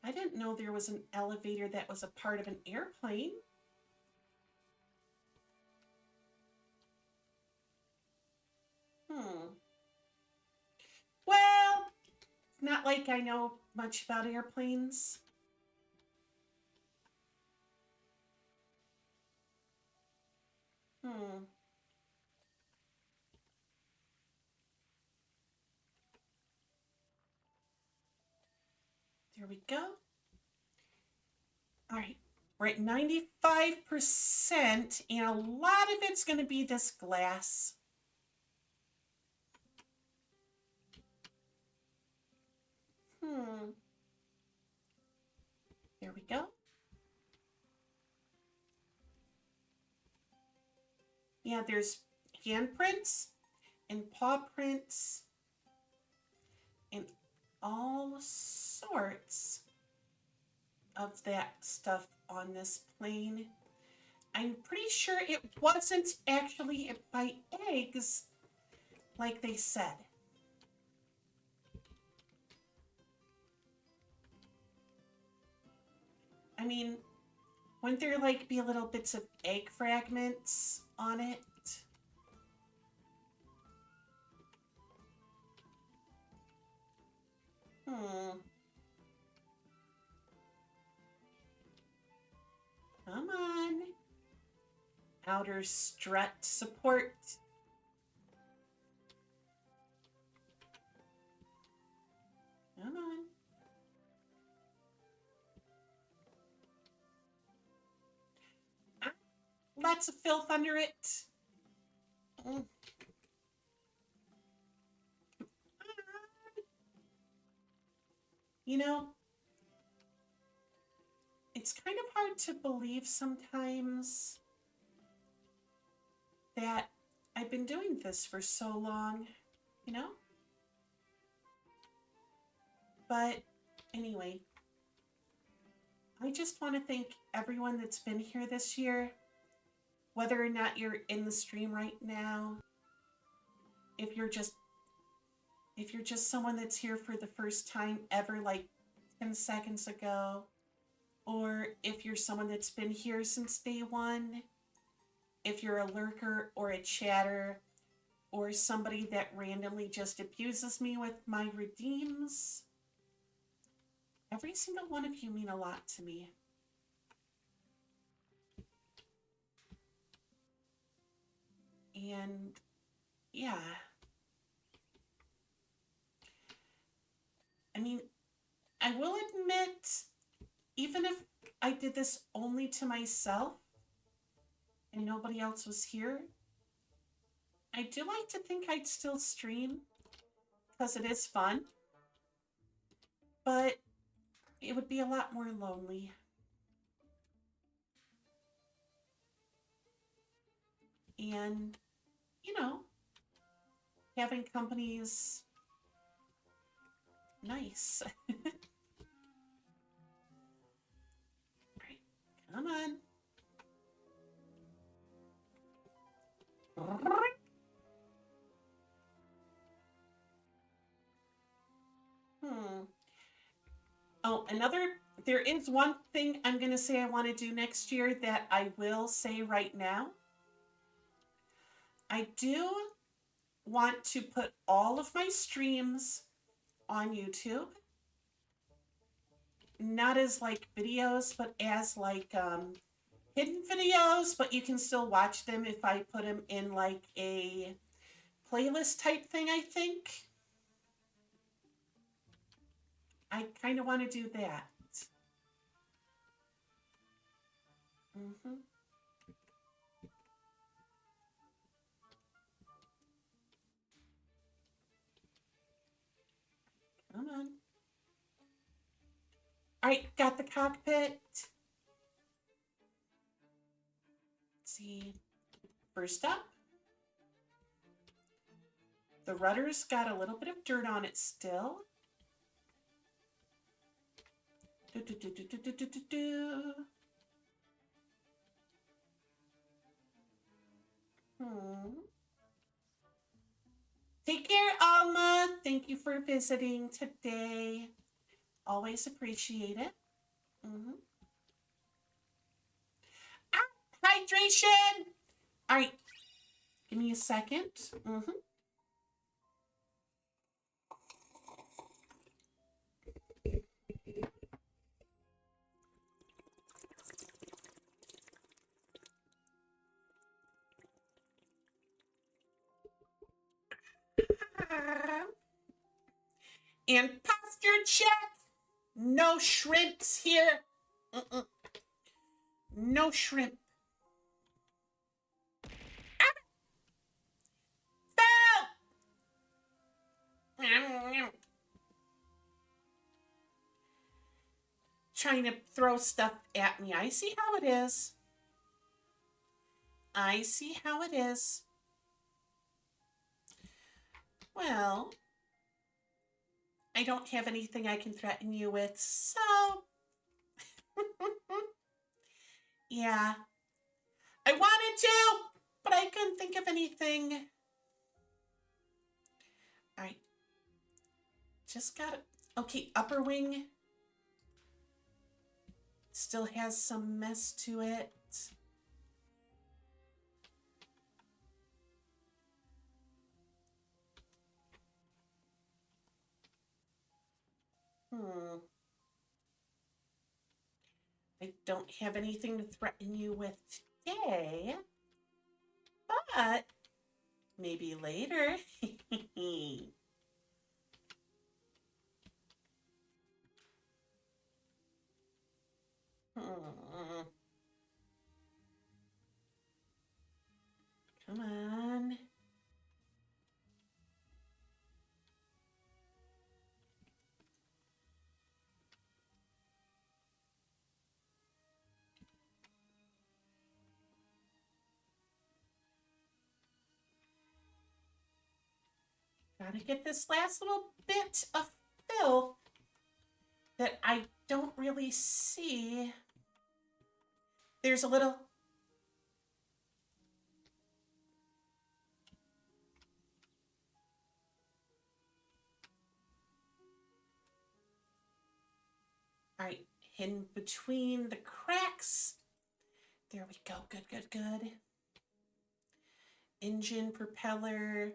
I didn't know there was an elevator that was a part of an airplane. Hmm. Well, not like I know much about airplanes. Hmm. There we go. All right. We're at 95%, and a lot of it's going to be this glass. Hmm. There we go. Yeah, there's handprints and paw prints and all sorts of that stuff on this plane. I'm pretty sure it wasn't actually by eggs like they said. I mean, wouldn't there like be little bits of egg fragments on it? Hmm. Come on. Outer strut support. Come on. Lots of filth under it. Mm. You know, it's kind of hard to believe sometimes that I've been doing this for so long, you know? But anyway, I just want to thank everyone that's been here this year, whether or not you're in the stream right now, if you're just if you're just someone that's here for the first time ever like 10 seconds ago, or if you're someone that's been here since day one, if you're a lurker or a chatter, or somebody that randomly just abuses me with my redeems. Every single one of you mean a lot to me. And yeah, I mean, I will admit, even if I did this only to myself and nobody else was here, I do like to think I'd still stream because it is fun, but it would be a lot more lonely. And, you know, having company is nice. All right, Come on. Hmm. Oh, there is one thing I'm going to say I want to do next year that I will say right now. I do want to put all of my streams on YouTube, not as like videos, but as like hidden videos, but you can still watch them if I put them in like a playlist type thing, I think. I kind of want to do that. Mm-hmm. Come on. All right, got the cockpit. Let's see. First up, the rudder's got a little bit of dirt on it still. Do, do, do, do, do, do, do, do, do. Take care, Alma. Thank you for visiting today. Always appreciate it. Mm-hmm. Ah, hydration. All right, give me a second. Mm-hmm. And posture check. No shrimps here. Mm-mm. No shrimp. Fell. Trying to throw stuff at me. I see how it is. I see how it is. Well, I don't have anything I can threaten you with, so yeah. I wanted to, but I couldn't think of anything. All right. Just got it. Okay, upper wing still has some mess to it. I don't have anything to threaten you with today, but maybe later. Come on. Gotta get this last little bit of filth that I don't really see. There's a little. All right, hidden between the cracks. There we go. Good, good, good. Engine, propeller,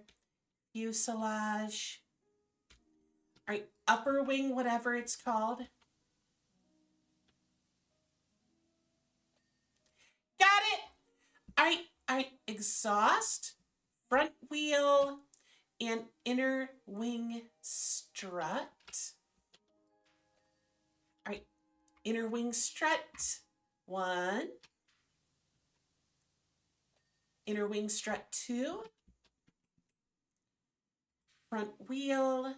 fuselage. All right, upper wing, whatever it's called. Got it. All right, exhaust, front wheel, and inner wing strut. All right, inner wing strut, 1. Inner wing strut, 2. Front wheel.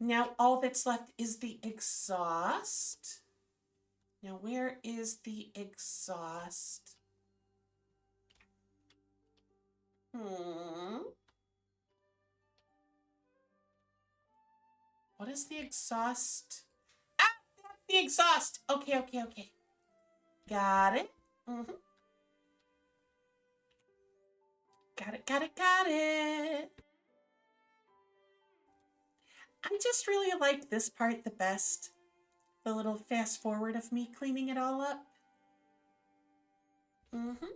Now all that's left is the exhaust. Now where is the exhaust? What is the exhaust? Ah, that's the exhaust. Okay. Got it. Mm-hmm. Got it, got it, got it. I just really like this part the best. The little fast forward of me cleaning it all up. Mm-hmm.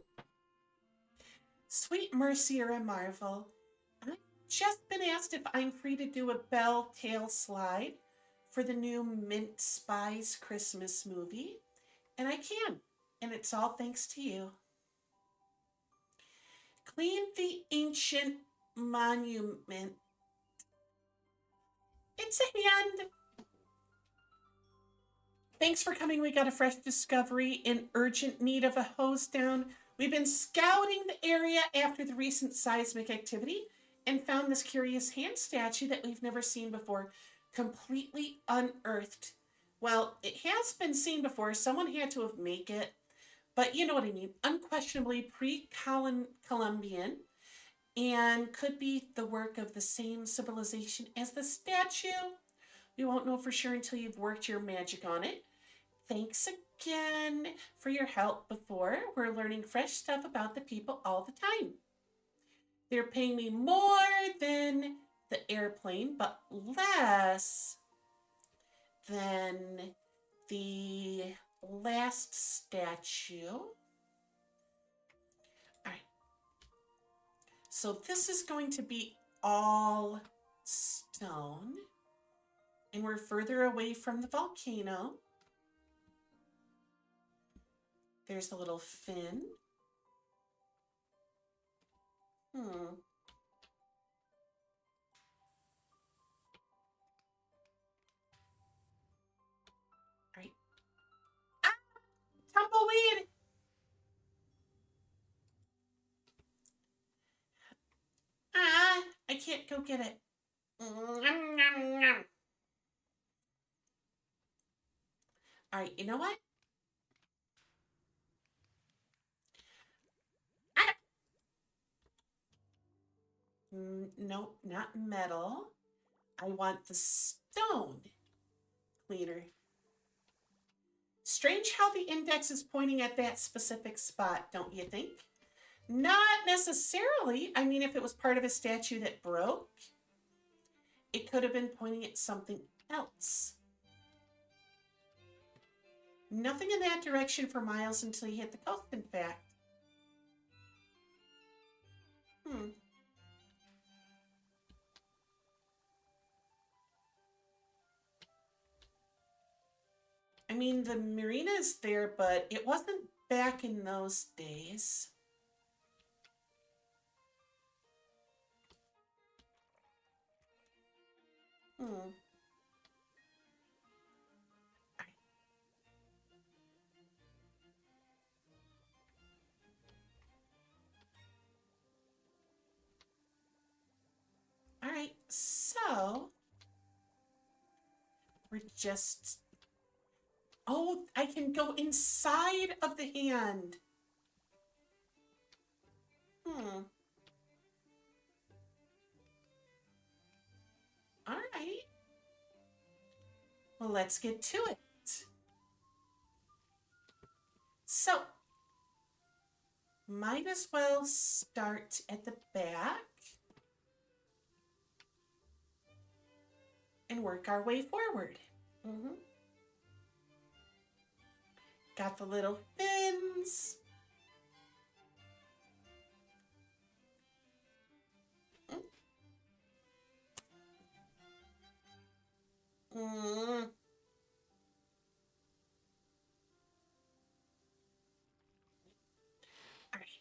Sweet Mercy or a Marvel. I've just been asked if I'm free to do a bell tail slide for the new Mint Spies Christmas movie, and I can. And it's all thanks to you. Clean the ancient monument. It's a hand. Thanks for coming. We got a fresh discovery in urgent need of a hose down. We've been scouting the area after the recent seismic activity and found this curious hand statue that we've never seen before, completely unearthed. Well, it has been seen before. Someone had to have made it, but you know what I mean. Unquestionably pre-Columbian, and could be the work of the same civilization as the statue. We won't know for sure until you've worked your magic on it. Thanks again for your help before. We're learning fresh stuff about the people all the time. They're paying me more than the airplane, but less than the last statue. All right. So this is going to be all stone. And we're further away from the volcano. There's the little fin. All right. Ah! Tumbleweed! Ah! I can't go get it. All right, you know what? Ah! Nope, not metal. I want the stone cleaner. Strange how the index is pointing at that specific spot, don't you think? Not necessarily. I mean, if it was part of a statue that broke, it could have been pointing at something else. Nothing in that direction for miles until you hit the coast, in fact. I mean, the marina is there, but it wasn't back in those days. Hmm. All right, so we're just... Oh, I can go inside of the hand. Hmm. All right. Well, let's get to it. So, might as well start at the back and work our way forward. Mm-hmm. Got the little fins. Mm. All right.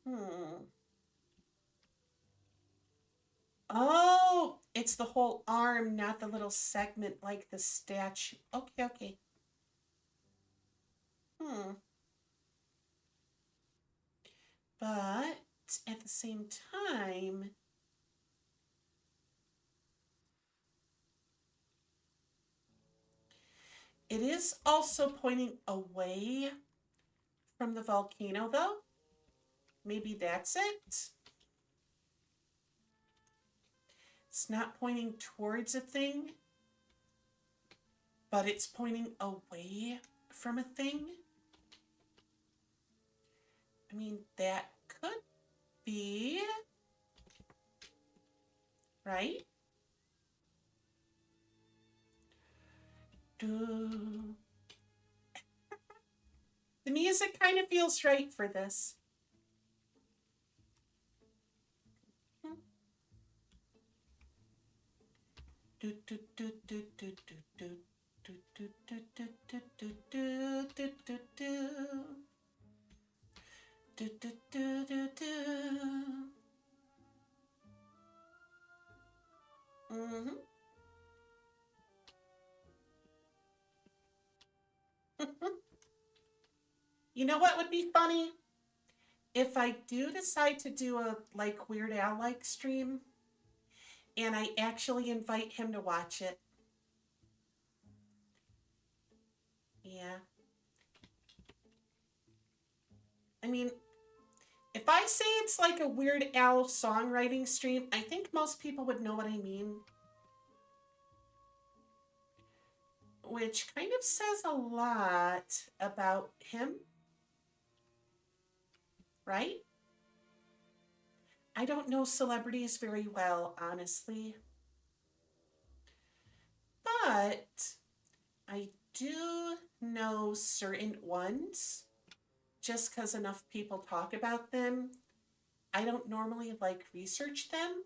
Hmm. Oh, it's the whole arm, not the little segment like the statue. Okay, okay. Hmm. But at the same time, it is also pointing away from the volcano, though. Maybe that's it. It's not pointing towards a thing. but it's pointing away from a thing. I mean, that could be, right? The music kind of feels right for this. Mm-hmm. You know what would be funny? If I do decide to do a like Weird Al like stream and I actually invite him to watch it. Yeah. I mean, if I say it's like a Weird Al songwriting stream, I think most people would know what I mean. Which kind of says a lot about him, right? I don't know celebrities very well, honestly. But I do know certain ones just because enough people talk about them. I don't normally like research them.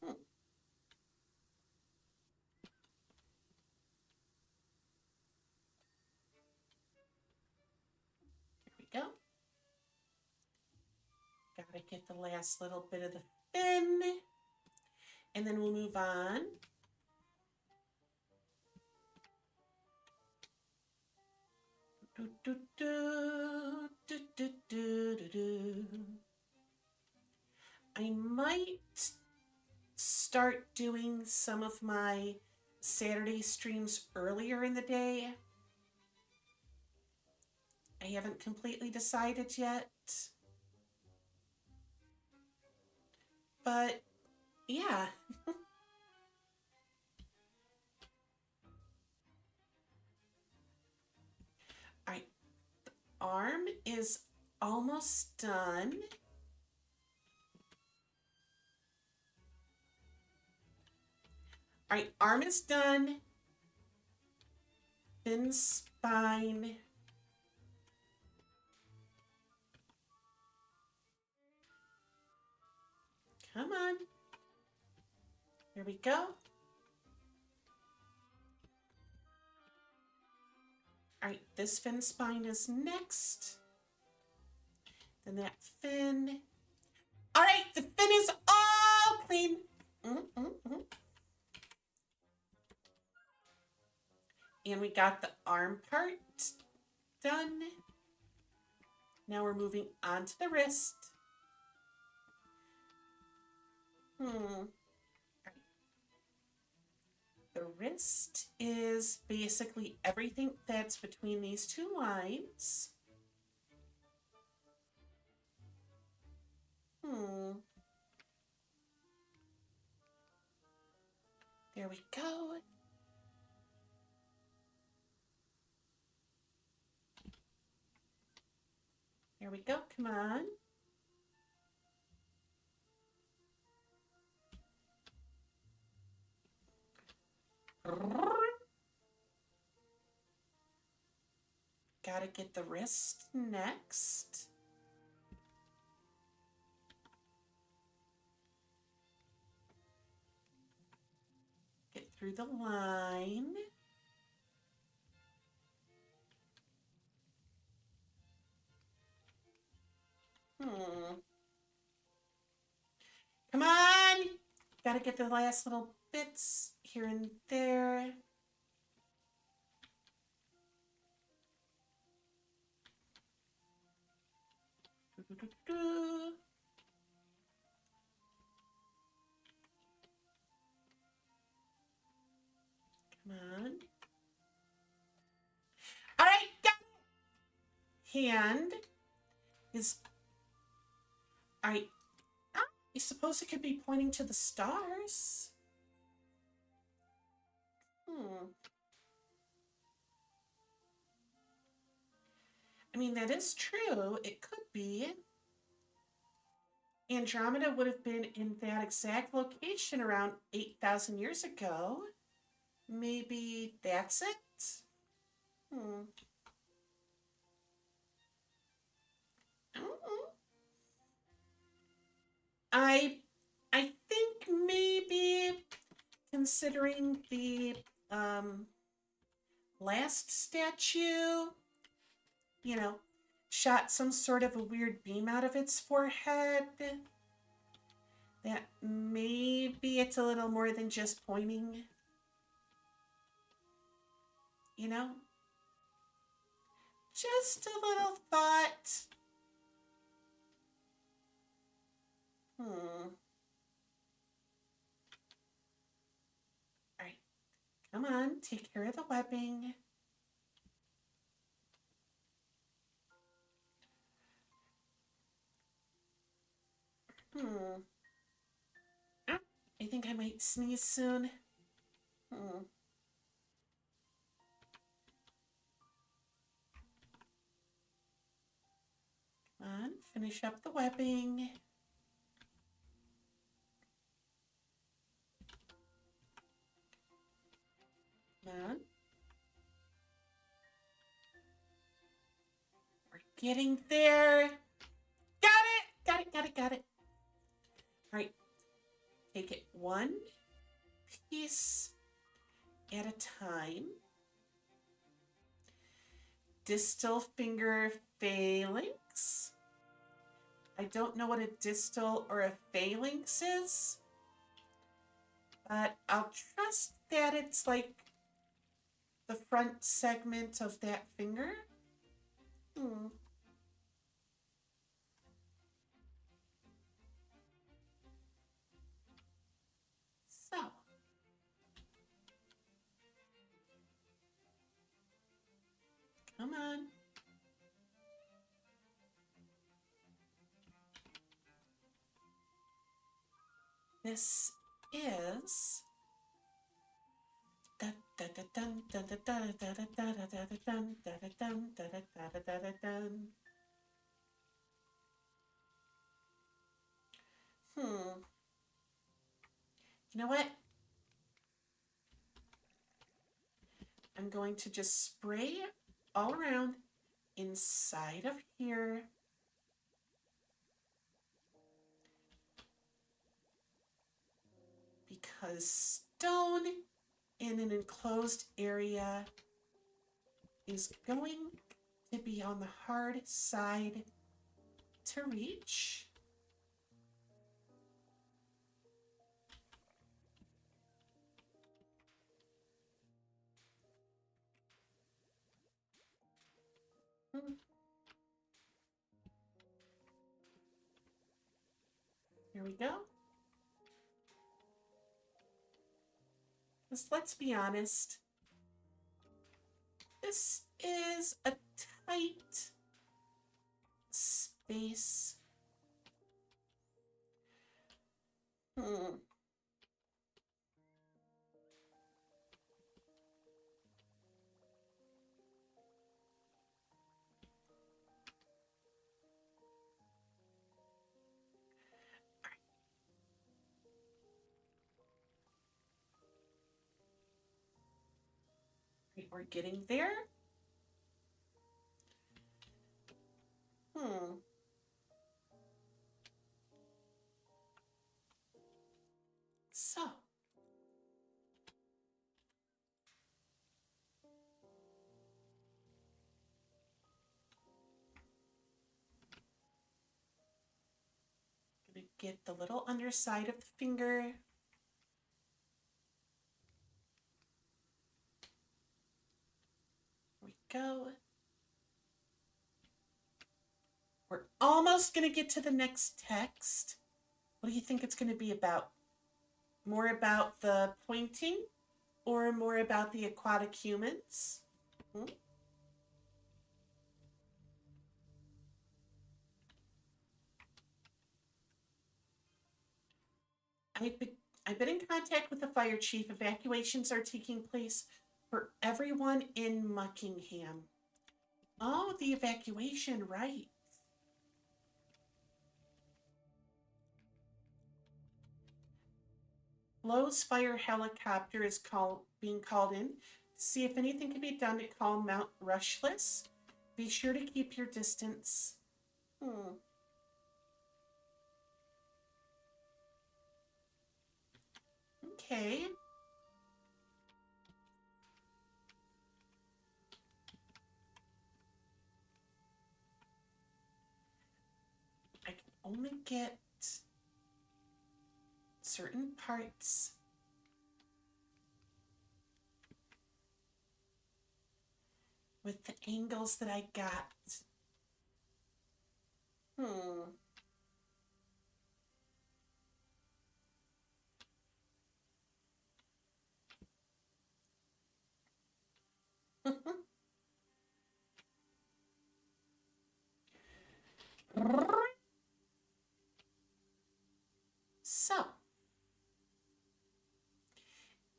Hmm, here we go. Gotta get the last little bit of the fin. And then we'll move on. Do, do, do, do, do, do, do, do. I might start doing some of my Saturday streams earlier in the day. I haven't completely decided yet. But yeah. All right. Arm is almost done. All right. Arm is done. Fin spine. Come on. Here we go. All right, this fin spine is next. Then that fin. All right, the fin is all clean. And we got the arm part done. Now we're moving on to the wrist. The wrist is basically everything that's between these two lines. There we go. Here we go. Come on. Gotta get the wrist next. Get through the line. Come on. Gotta get the last little bits here and there. Come on. All right, got it. Hand is, all right. I suppose it could be pointing to the stars. I mean, that is true. It could be. Andromeda would have been in that exact location around 8,000 years ago. Maybe that's it? Hmm. I don't know. I I think maybe considering the um last statue, you know, shot some sort of a weird beam out of its forehead, that maybe it's a little more than just pointing, you know? Just a little thought. Hmm. All right, come on, take care of the webbing. Hmm. Ah, I think I might sneeze soon. Hmm. Come on, finish up the webbing. Come on. We're getting there. Got it! Got it, got it, got it. All right, take it one piece at a time. Distal finger phalanx. I don't know what a distal or a phalanx is, but I'll trust that it's like the front segment of that finger. Hmm. So, come on. This is Hmm. You know what? I'm going to just spray all around inside of here. Because stone in an enclosed area is going to be on the hard side to reach. Here we go. Let's be honest. This is a tight space. Hmm. We're getting there. Hmm. So, gonna get the little underside of the finger. Here we go. We're almost gonna get to the next text. What do you think it's gonna be about? More about the pointing or more about the aquatic humans? Hmm? I've been, I've been in contact with the fire chief. Evacuations are taking place for everyone in Muckingham. Oh, the evacuation, right. Lowe's fire helicopter is being called in to see if anything can be done to call Mount Rushless. Be sure to keep your distance. Okay. I can only get certain parts with the angles that I got. Hmm. So,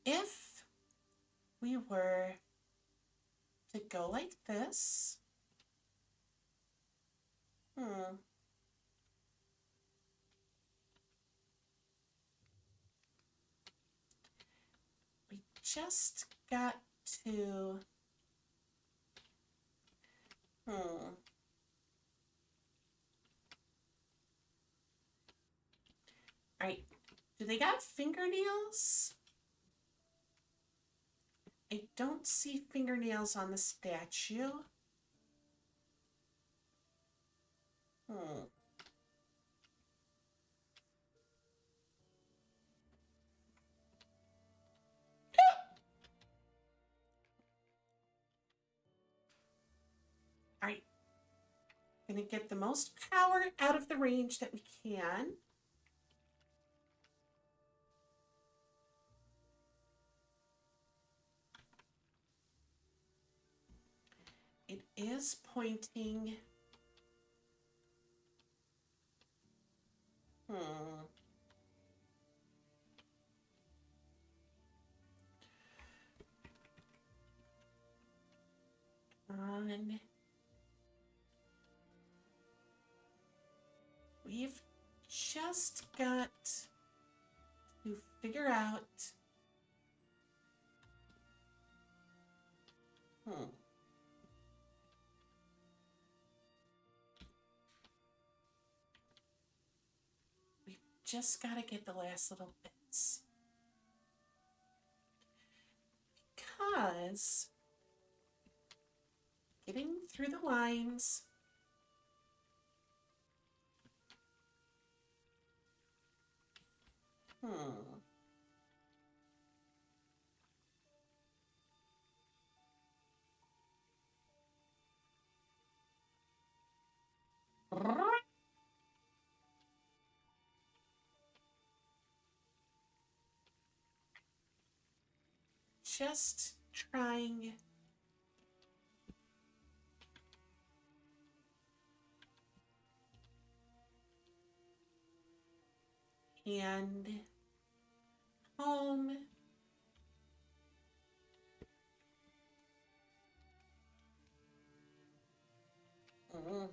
if we were to go like this, hmm, we just got to, hmm. All right, do they got fingernails? I don't see fingernails on the statue. Hmm. All right, gonna get the most power out of the range that we can. It is pointing. Hmm. On. We've just got to figure out. Hmm. We've just got to get the last little bits. Because getting through the lines. Hmm. Just trying. And home. Mm.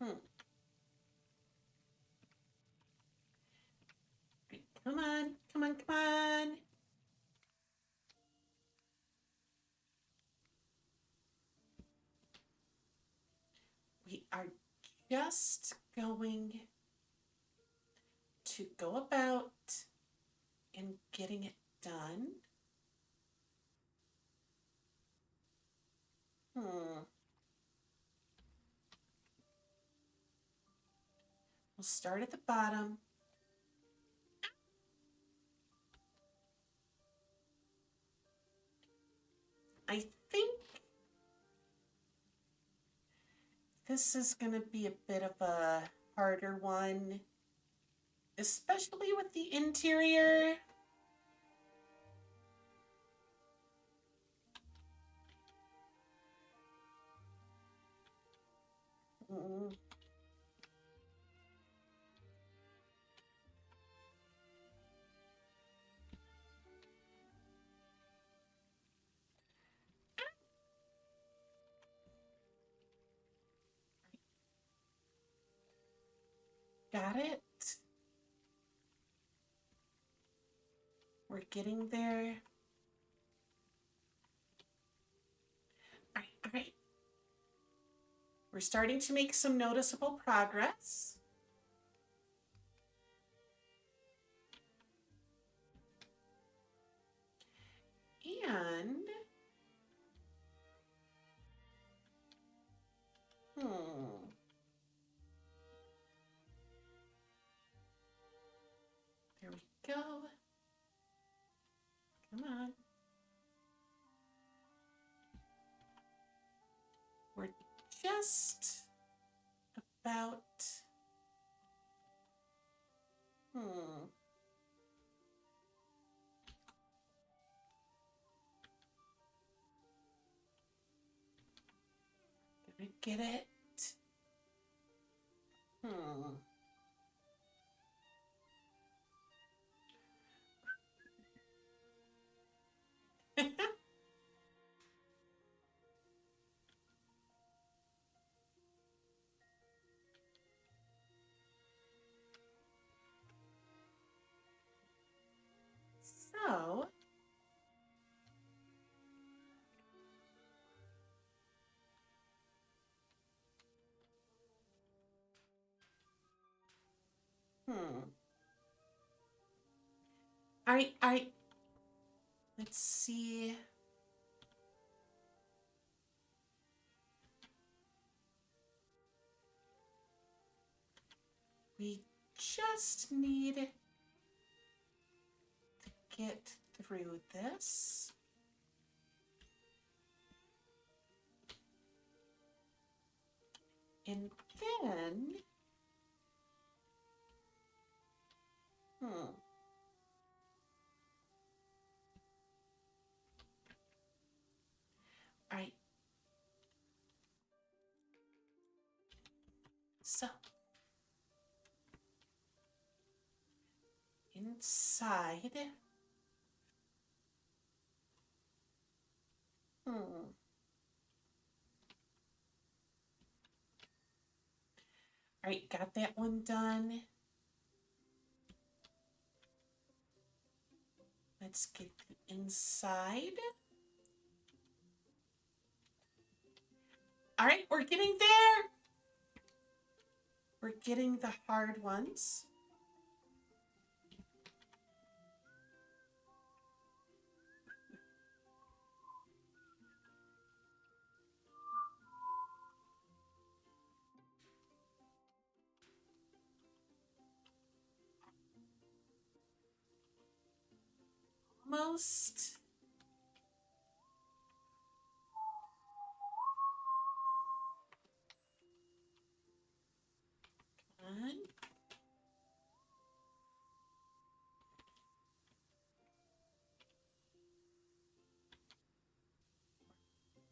Hmm. Come on, come on, come on. We are just going to go about and getting it done. Hmm. We'll start at the bottom. I think this is going to be a bit of a harder one, especially with the interior. got it. We're getting there. All right, all right. We're starting to make some noticeable progress. And, there we go. Come on. We're just about, Gonna get it. So, all right, all right. Let's see. We just need to get through this. And then, all right. So, inside. All right, got that one done. Let's get the inside. All right, we're getting there. We're getting the hard ones. Almost. Come on.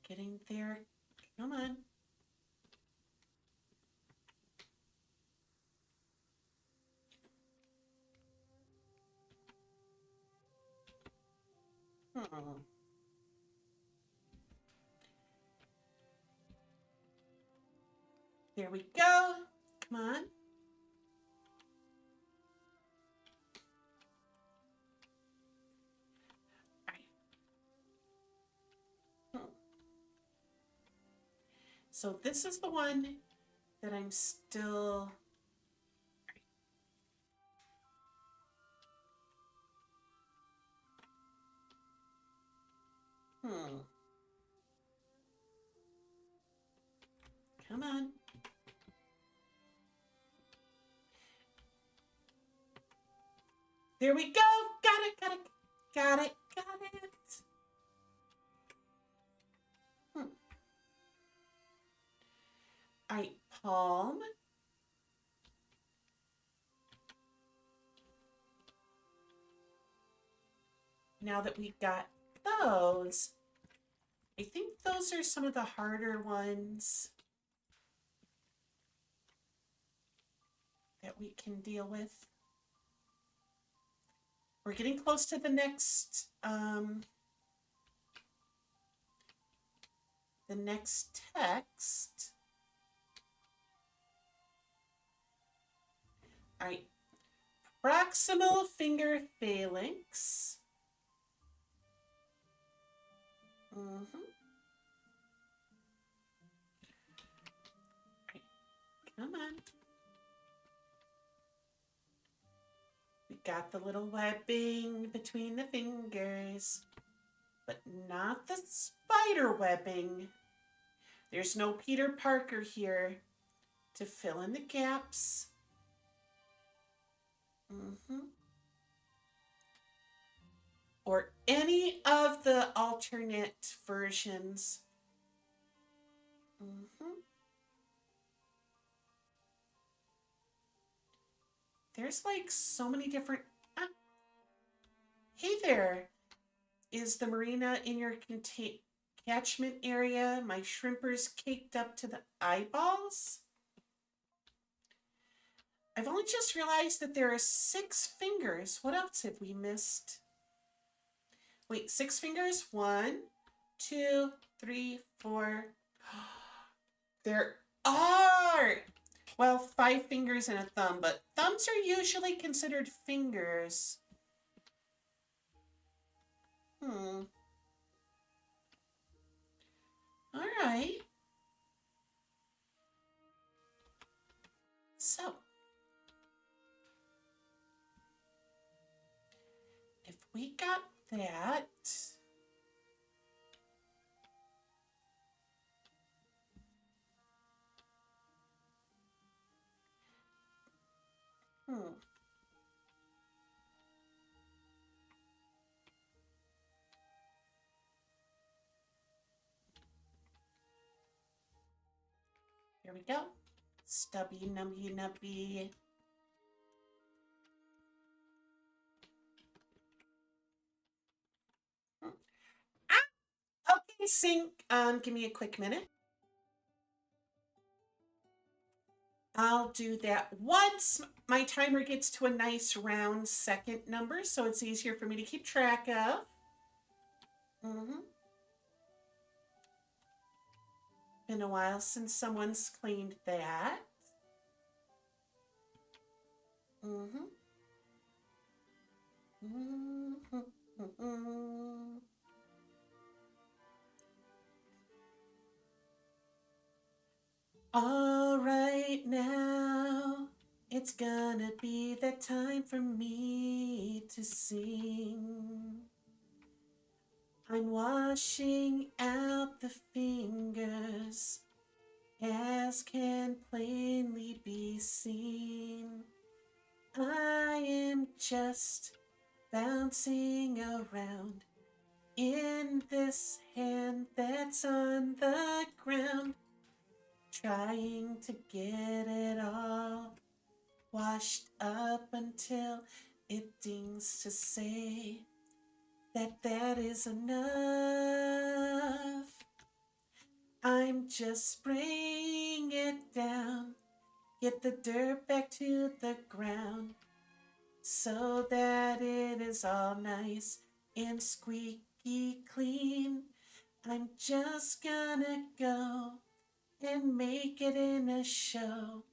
Getting there. Come on. There we go. Come on. All right. So this is the one that I'm still. Come on. There we go. Got it, got it, got it, got it. All right, palm. Now that we've got those, I think those are some of the harder ones that we can deal with. We're getting close to the next text. All right. Proximal finger phalanx. Mm-hmm. Right. Come on. We got the little webbing between the fingers, but not the spider webbing. There's no Peter Parker here to fill in the gaps. Mm-hmm. Or any of the alternate versions. Mm-hmm. There's like so many different. Ah, hey there. Is the marina in your catchment area? My shrimpers caked up to the eyeballs? I've only just realized that there are 6 fingers. What else have we missed? Wait, 6 fingers? 1, 2, 3, 4. There are. Well, 5 fingers and a thumb, but thumbs are usually considered fingers. All right. So, if we got that, hmm. Here we go. Stubby, nubby, nubby. Ah, okay, sync. Give me a quick minute. I'll do that once my timer gets to a nice round second number, so it's easier for me to keep track of. Mm-hmm. Been a while since someone's cleaned that. Mm-hmm. Mm-hmm. All right now, it's gonna be that time for me to sing. I'm washing out the fingers, as can plainly be seen. I am just bouncing around in this hand that's on the ground, trying to get it all washed up until it dings to say that that is enough. I'm just spraying it down, get the dirt back to the ground, so that it is all nice and squeaky clean. I'm just gonna go and make it in a show,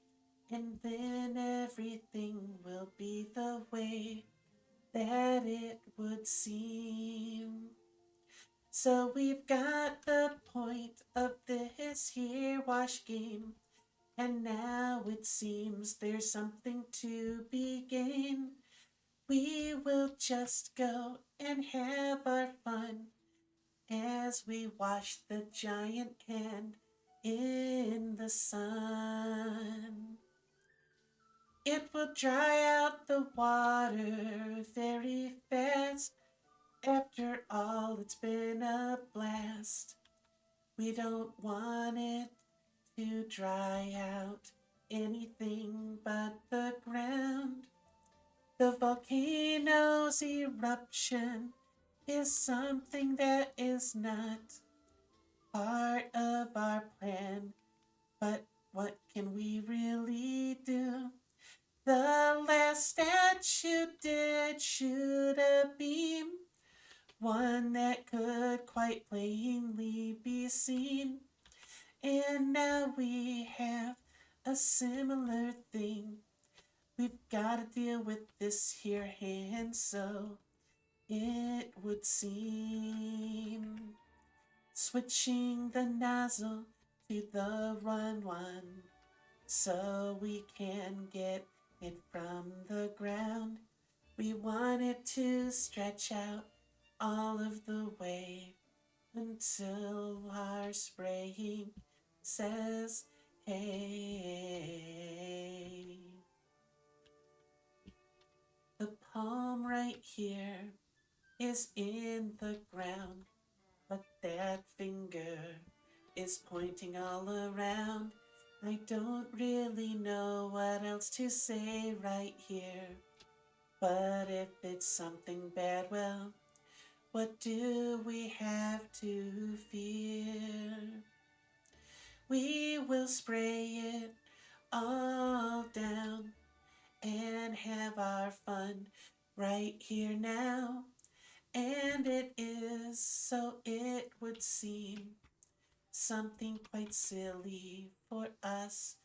and then everything will be the way that it would seem. So we've got the point of this here wash game, and now it seems there's something to be gained. We will just go and have our fun as we wash the giant hand in the sun. It will dry out the water very fast. After all, it's been a blast. We don't want it to dry out anything but the ground. The volcano's eruption is something that is not part of our plan. But what can we really do? The last statue did shoot a beam, one that could quite plainly be seen. And now we have a similar thing, We've gotta deal with this here hand, so it would seem. Switching the nozzle to the run one so we can get it from the ground. We want it to stretch out all of the way until our spraying says hey. The palm right here is in the ground, but that finger is pointing all around. I don't really know what else to say right here, but if it's something bad, well, what do we have to fear? We will spray it all down and have our fun right here now. And it is, so it would seem, something quite silly for us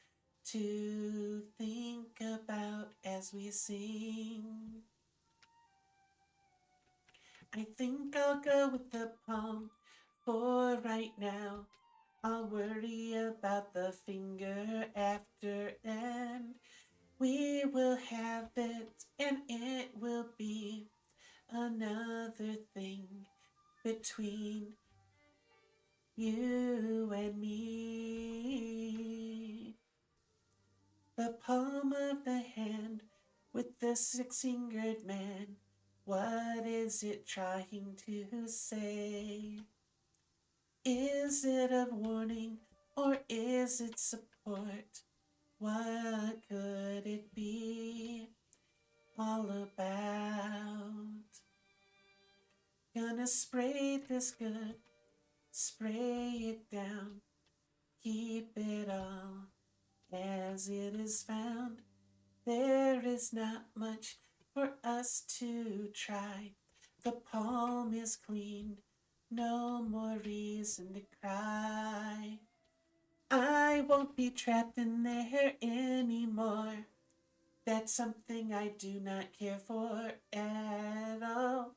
to think about as we sing. I think I'll go with the palm for right now. I'll worry about the finger after, and we will have it, and it will be another thing between you and me. The palm of the hand with the six-fingered man. What is it trying to say? Is it a warning or is it support? What could it be all about? Gonna spray this good, spray it down, keep it all as it is found. There is not much for us to try. The palm is clean, no more reason to cry. I won't be trapped in there anymore. That's something I do not care for at all.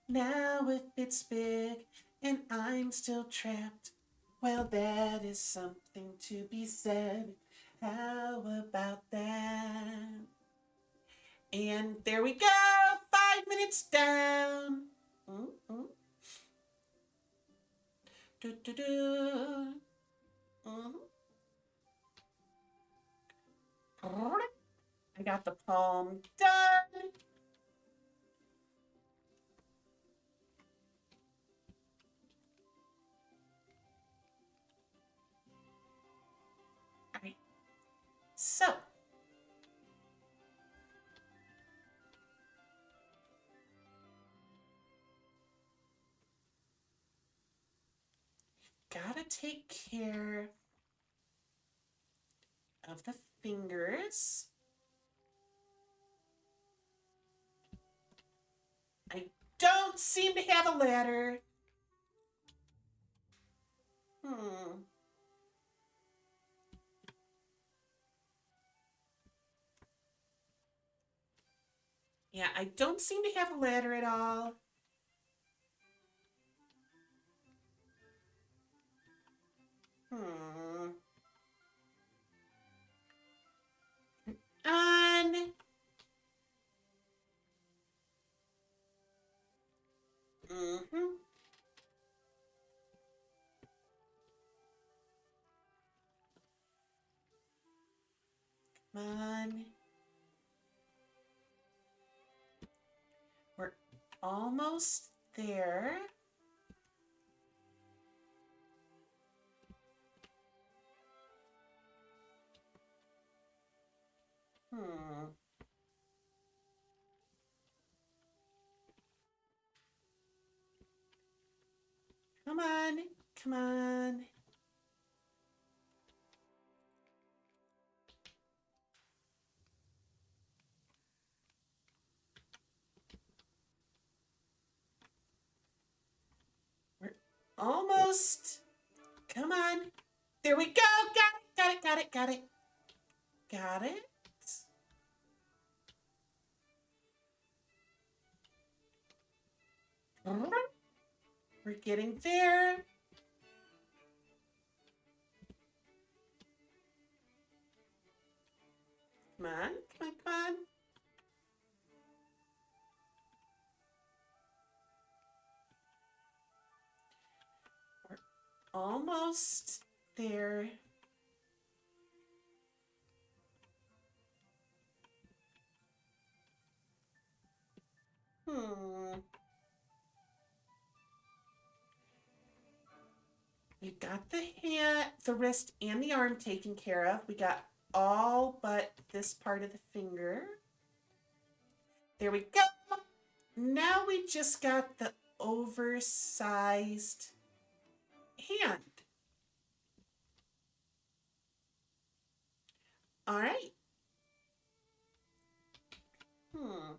Now if it's big and I'm still trapped, well, that is something to be said. How about that? And there we go, 5 minutes down. Mm-hmm. Do-do-do. Mm-hmm. I got the palm done. All right, so gotta take care of the fingers. I don't seem to have a ladder. Hmm. Yeah, I don't seem to have a ladder at all. Hmm. On. Mm-hmm. Come on. We're almost there. Hmm. Come on. Come on. We're almost. Come on. There we go. Got it. Got it. Got it. Got it. Got it. We're getting there. Come on, come on, come on. We're almost there. Hmm. We got the hand, the wrist, and the arm taken care of. We got all but this part of the finger. There we go. Now we just got the oversized hand. All right. Hmm.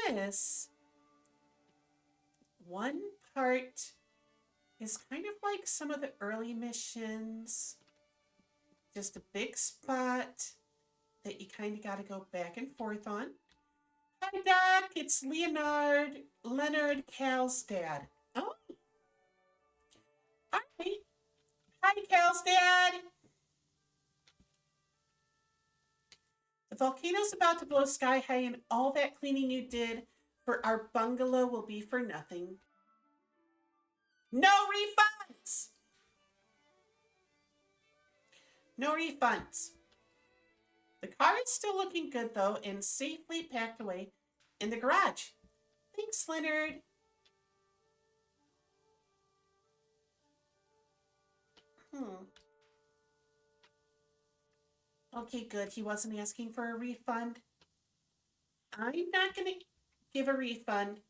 This one part is kind of like some of the early missions. Just a big spot that you kind of got to go back and forth on. Hi, Doc. It's Leonard Cal's dad. Oh, hi. Hi, Cal's dad. The volcano's about to blow sky high, and all that cleaning you did for our bungalow will be for nothing. No refunds! No refunds. The car is still looking good, though, and safely packed away in the garage. Thanks, Leonard. Hmm. Okay, good. He wasn't asking for a refund. I'm not going to give a refund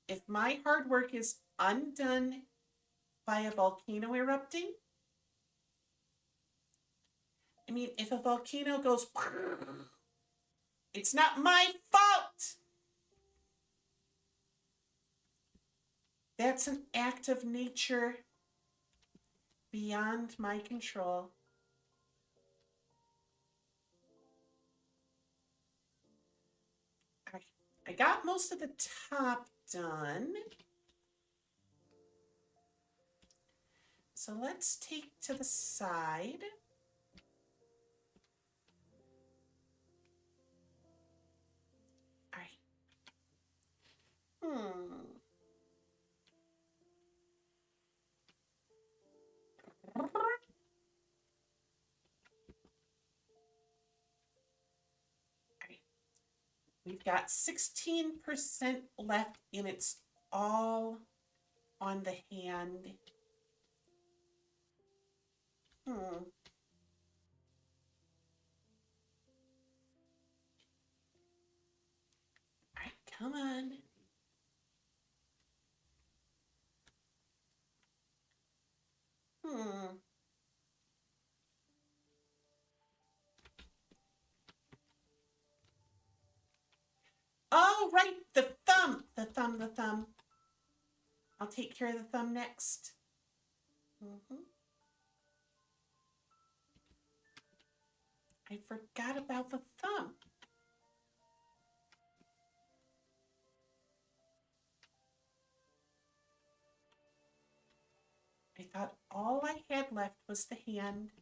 if my hard work is undone by a volcano erupting. I mean, if a volcano goes, it's not my fault. That's an act of nature beyond my control. I got most of the top done. So let's take to the side. All right. We've got 16% left, and it's all on the hand. All right, come on. Oh, right, the thumb. The thumb, the thumb. I'll take care of the thumb next. I forgot about the thumb. I thought all I had left was the hand.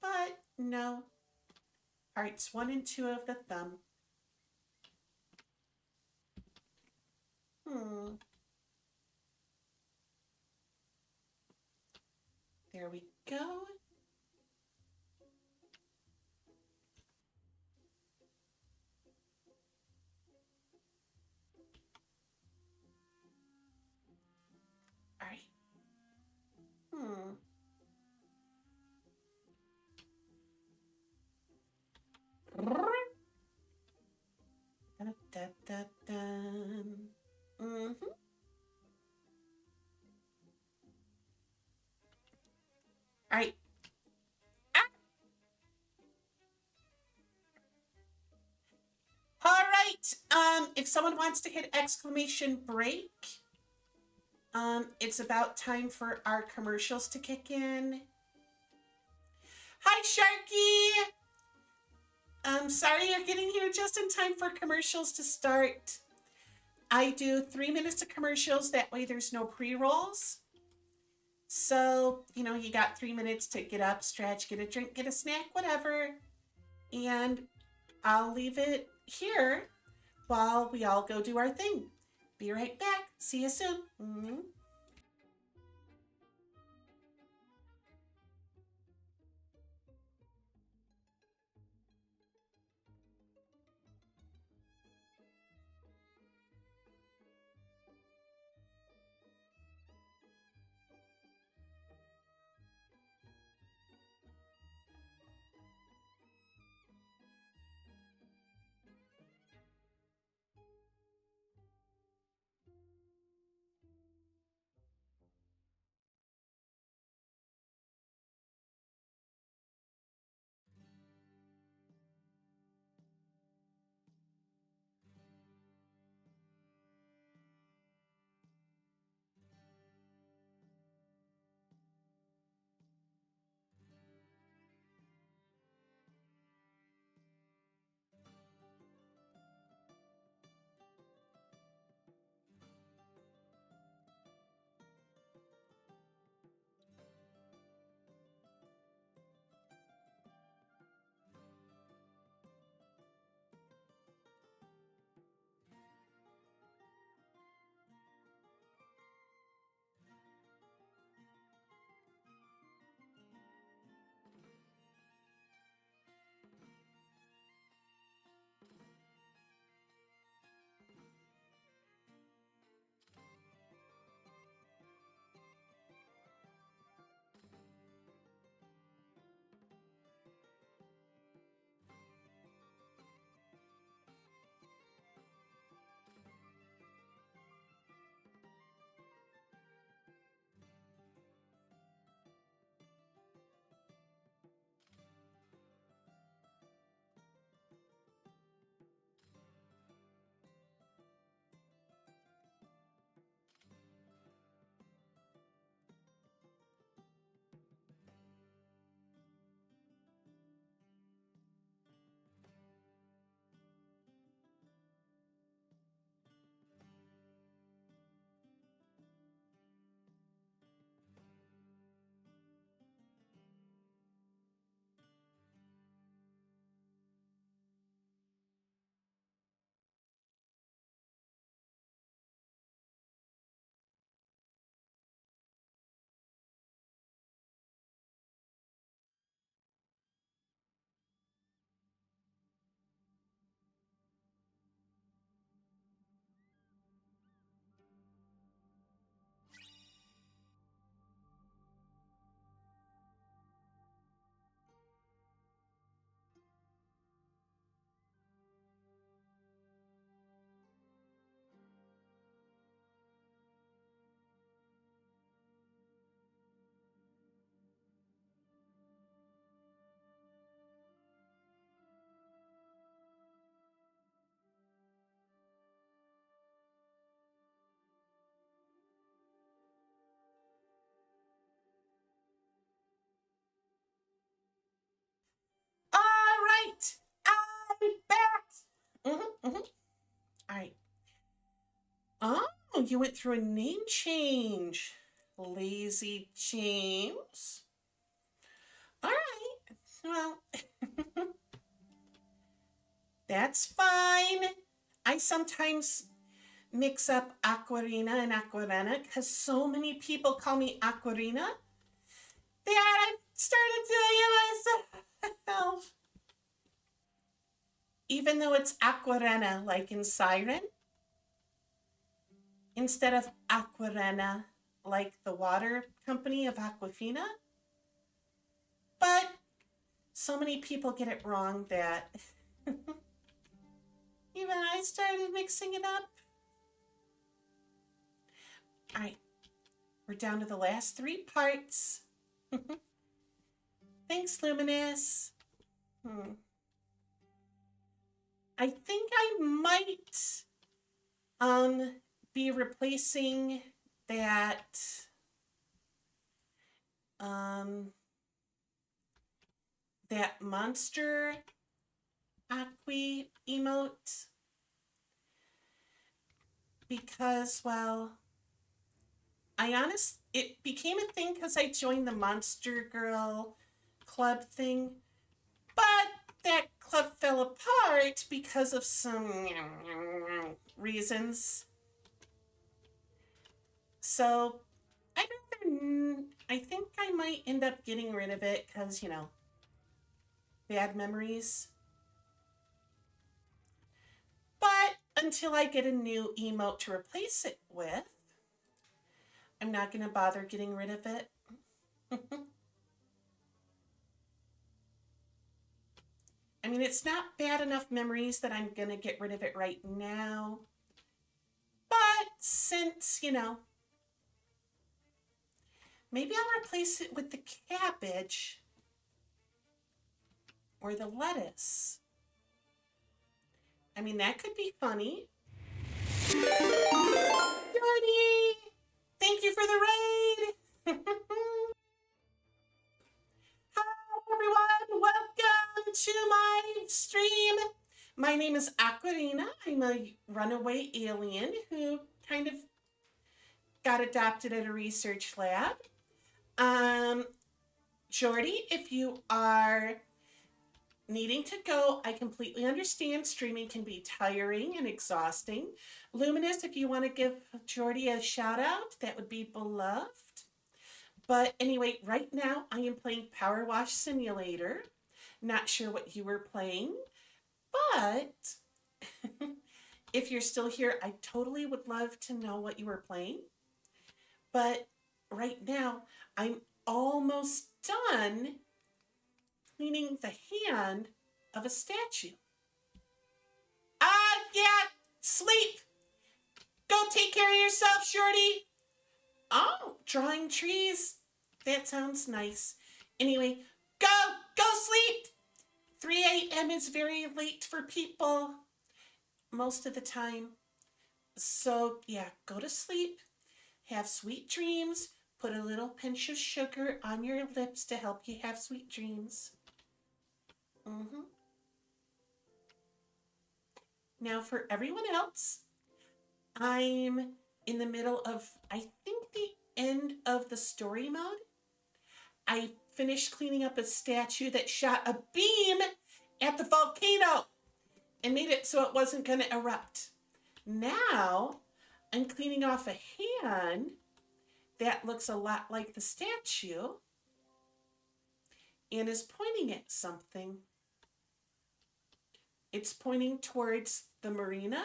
But no. Parts 1 and 2 of the thumb. There we go. All right. Da, da, da, da. All right. Ah! All right. If someone wants to hit exclamation break, it's about time for our commercials to kick in. Hi, Sharky. Sorry you're getting here just in time for commercials to start. I do 3 minutes of commercials. That way there's no pre-rolls. So, you got 3 minutes to get up, stretch, get a drink, get a snack, whatever. And I'll leave it here while we all go do our thing. Be right back. See you soon. Mm-hmm. All right. I'm back. Mm-hmm, mm-hmm. All right. Oh, you went through a name change. Lazy James. All right. Well, that's fine. I sometimes mix up Aquarina and Aquarena because so many people call me Aquarina that I started doing it myself. Even though it's Aquarena, like in Siren, instead of Aquarena, like the water company of Aquafina. But so many people get it wrong that even I started mixing it up. All right, we're down to the last three parts. Thanks, Luminous. I think I might be replacing that um that monster soliloquy emote because, well, it became a thing because I joined the Monster Girl club thing, but that club fell apart because of some reasons. So I think I might end up getting rid of it because, bad memories. But until I get a new emote to replace it with, I'm not going to bother getting rid of it. I mean, it's not bad enough memories that I'm going to get rid of it right now. But since, maybe I'll replace it with the cabbage or the lettuce. I mean, that could be funny. Jordy! Thank you for the raid! Hi, everyone! Welcome to my stream. My name is Aquarina. I'm a runaway alien who kind of got adopted at a research lab. Jordy, if you are needing to go, I completely understand. Streaming can be tiring and exhausting. Luminous, if you want to give Jordy a shout out, that would be beloved. But anyway, right now I am playing Powerwash Simulator. Not sure what you were playing, but if you're still here, I totally would love to know what you were playing. But right now, I'm almost done cleaning the hand of a statue. Yeah, sleep. Go take care of yourself, Shorty. Oh, drawing trees. That sounds nice. Anyway, go sleep. 3 a.m. is very late for people most of the time. So, yeah, go to sleep. Have sweet dreams. Put a little pinch of sugar on your lips to help you have sweet dreams. Now, for everyone else, I'm in the middle of, I think, the end of the story mode. I finished cleaning up a statue that shot a beam at the volcano and made it so it wasn't going to erupt. Now, I'm cleaning off a hand that looks a lot like the statue and is pointing at something. It's pointing towards the marina,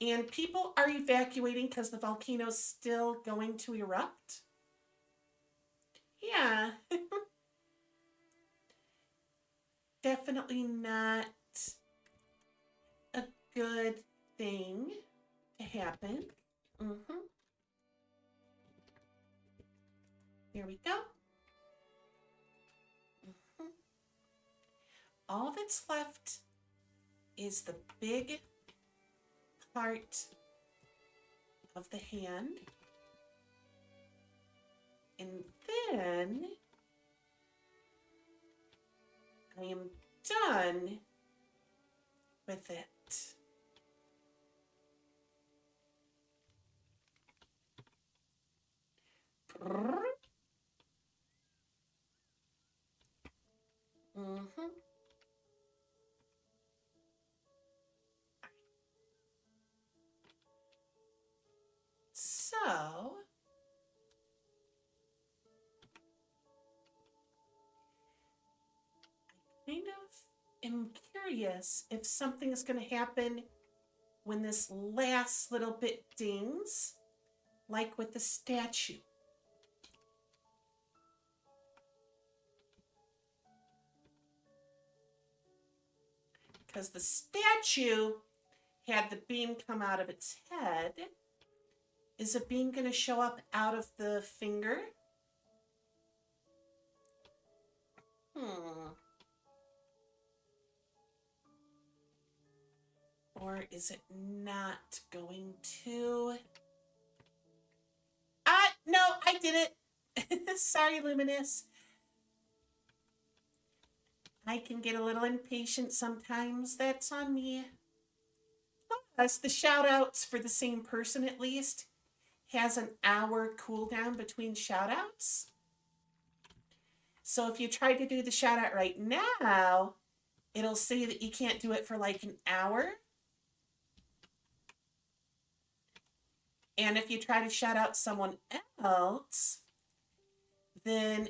and people are evacuating because the volcano's still going to erupt. Yeah. Definitely not a good thing to happen. There we go. All that's left is the big part of the hand. And then I am done with it. So, I kind of am curious if something is going to happen when this last little bit dings, like with the statue. Because the statue had the beam come out of its head. Is a beam going to show up out of the finger? Or is it not going to? No, I did it. Sorry, Luminous. I can get a little impatient sometimes. That's on me. Plus, the shout outs for the same person at least has an hour cooldown between shout outs. So if you try to do the shout out right now, it'll say that you can't do it for like an hour. And if you try to shout out someone else, then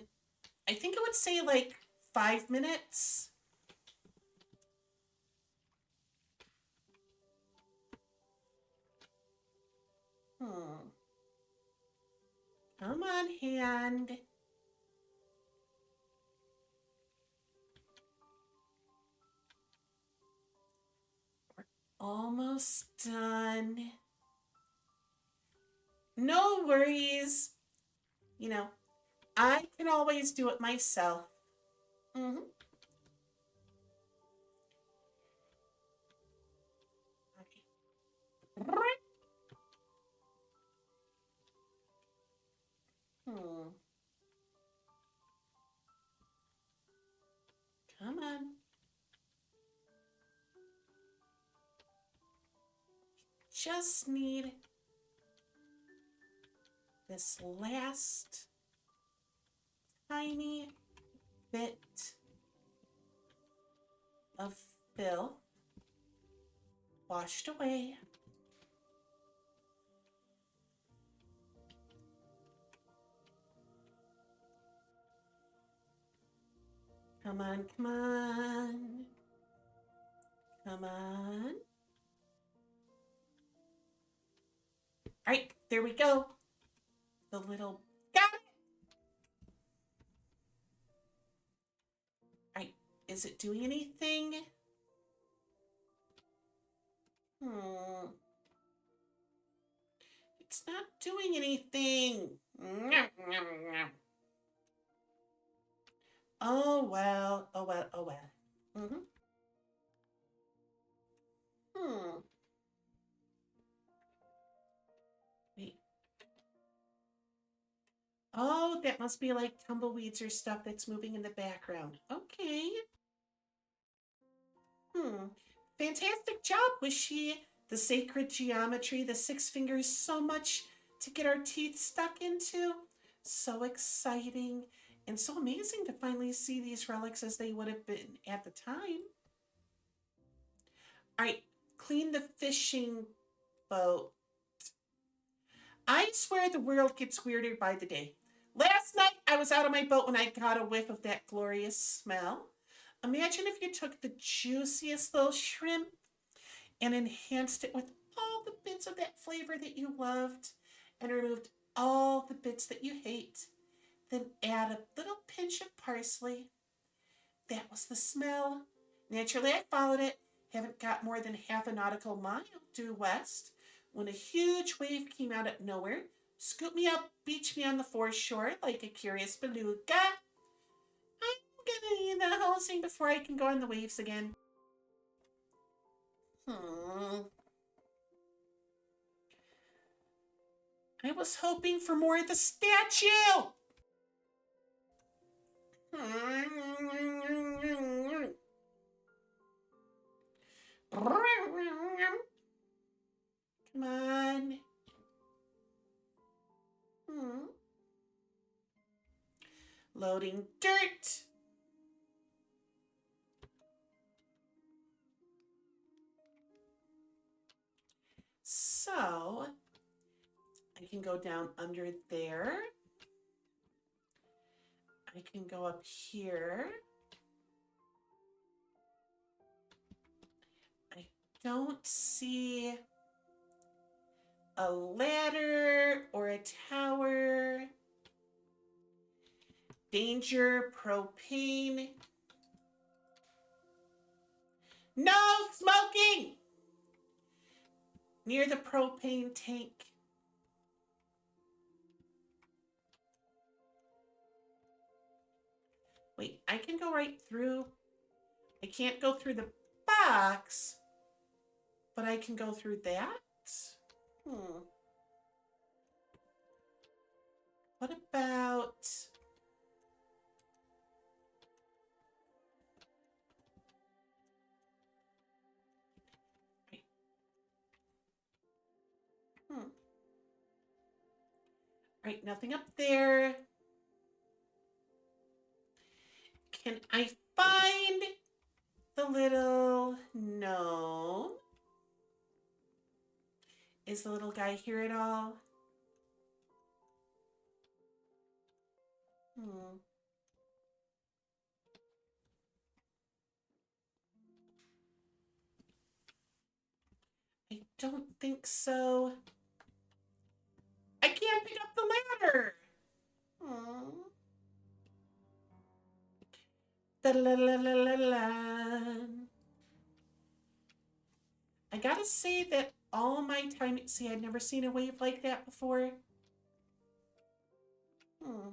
I think it would say like 5 minutes. Hmm. Come on, hand. We're almost done. No worries. You know, I can always do it myself. Mm-hmm. Okay. Hmm. Come on. Just need this last tiny bit of filth washed away. Come on, come on. Come on. All right, there we go. The little, got it. All right, is it doing anything? It's not doing anything. Oh well, oh well, oh well. Mm-hmm. Hmm. Wait. Oh, that must be like tumbleweeds or stuff that's moving in the background. Okay. Fantastic job, Wishy. The sacred geometry, the six fingers, so much to get our teeth stuck into. So exciting and so amazing to finally see these relics as they would have been at the time. All right, clean the fishing boat. I swear the world gets weirder by the day. Last night I was out of my boat when I got a whiff of that glorious smell. Imagine if you took the juiciest little shrimp and enhanced it with all the bits of that flavor that you loved and removed all the bits that you hate. Then add a little pinch of parsley. That was the smell. Naturally, I followed it. Haven't got more than half a nautical mile due west when a huge wave came out of nowhere, scooped me up, beached me on the foreshore like a curious beluga. I'm gonna need the whole thing before I can go on the waves again. I was hoping for more of the statue. Come on. Loading dirt. So I can go down under there. I can go up here. I don't see a ladder or a tower. Danger, propane. No smoking! Near the propane tank. Wait, I can go right through. I can't go through the box, but I can go through that. What about... Right, nothing up there. Can I find the little gnome? Is the little guy here at all? Hmm. I don't think so. I can't pick up the ladder. Hmm. Da la la la la la. I gotta say that all my time, see, I'd never seen a wave like that before. Hmm.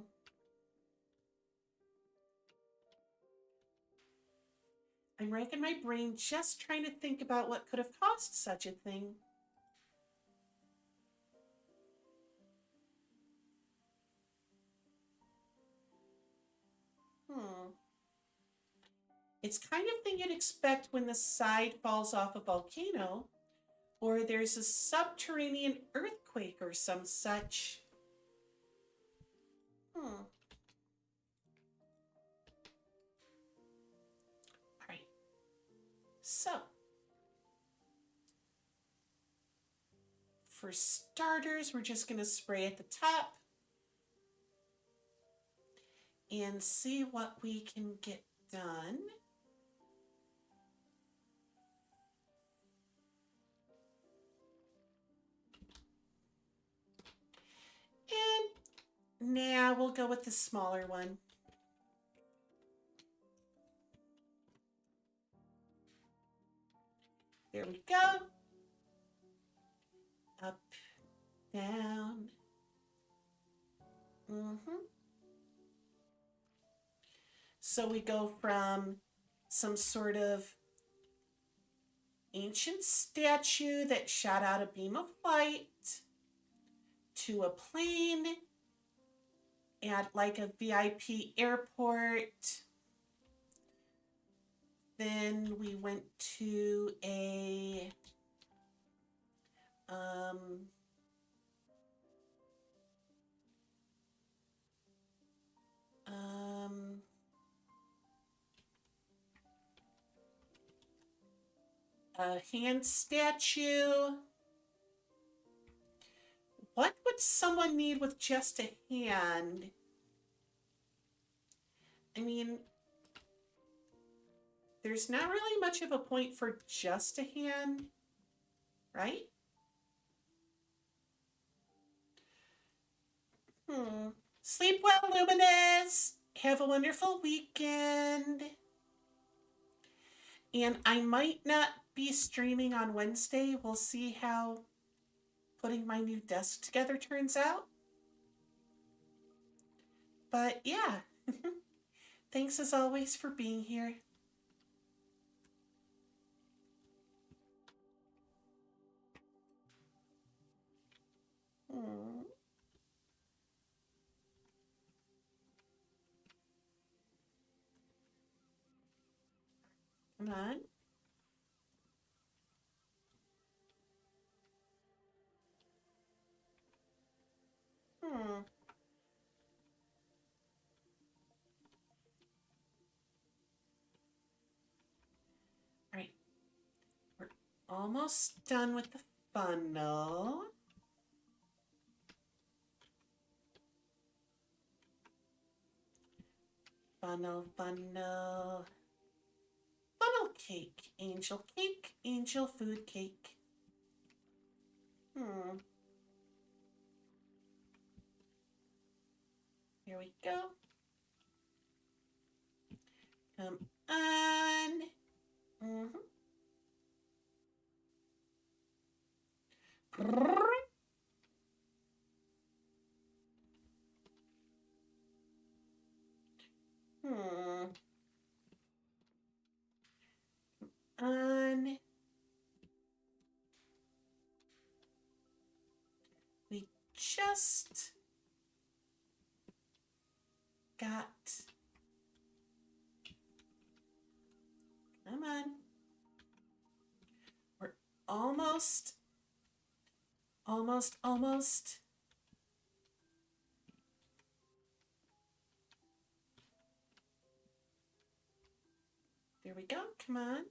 I'm racking my brain just trying to think about what could have caused such a thing. Hmm. It's kind of thing you'd expect when the side falls off a volcano, or there's a subterranean earthquake or some such. Hmm. All right. So, for starters, we're just going to spray at the top and see what we can get done. And now we'll go with the smaller one. There we go. Up, down. So we go from some sort of ancient statue that shot out a beam of light to a plane at like a VIP airport. Then we went to a um, um, a hand statue. What would someone need with just a hand? I mean, there's not really much of a point for just a hand, right? Sleep well, Luminous. Have a wonderful weekend. And I might not be streaming on Wednesday. We'll see how putting my new desk together turns out. But yeah, thanks as always for being here. Hmm. Come on. Hmm. All right. We're almost done with the funnel. Funnel, funnel. Funnel cake. Angel food cake. Hmm. Here we go. Come on. Mm-hmm. Hmm. On. We just got. Come on. We're almost. Almost. There we go. Come on.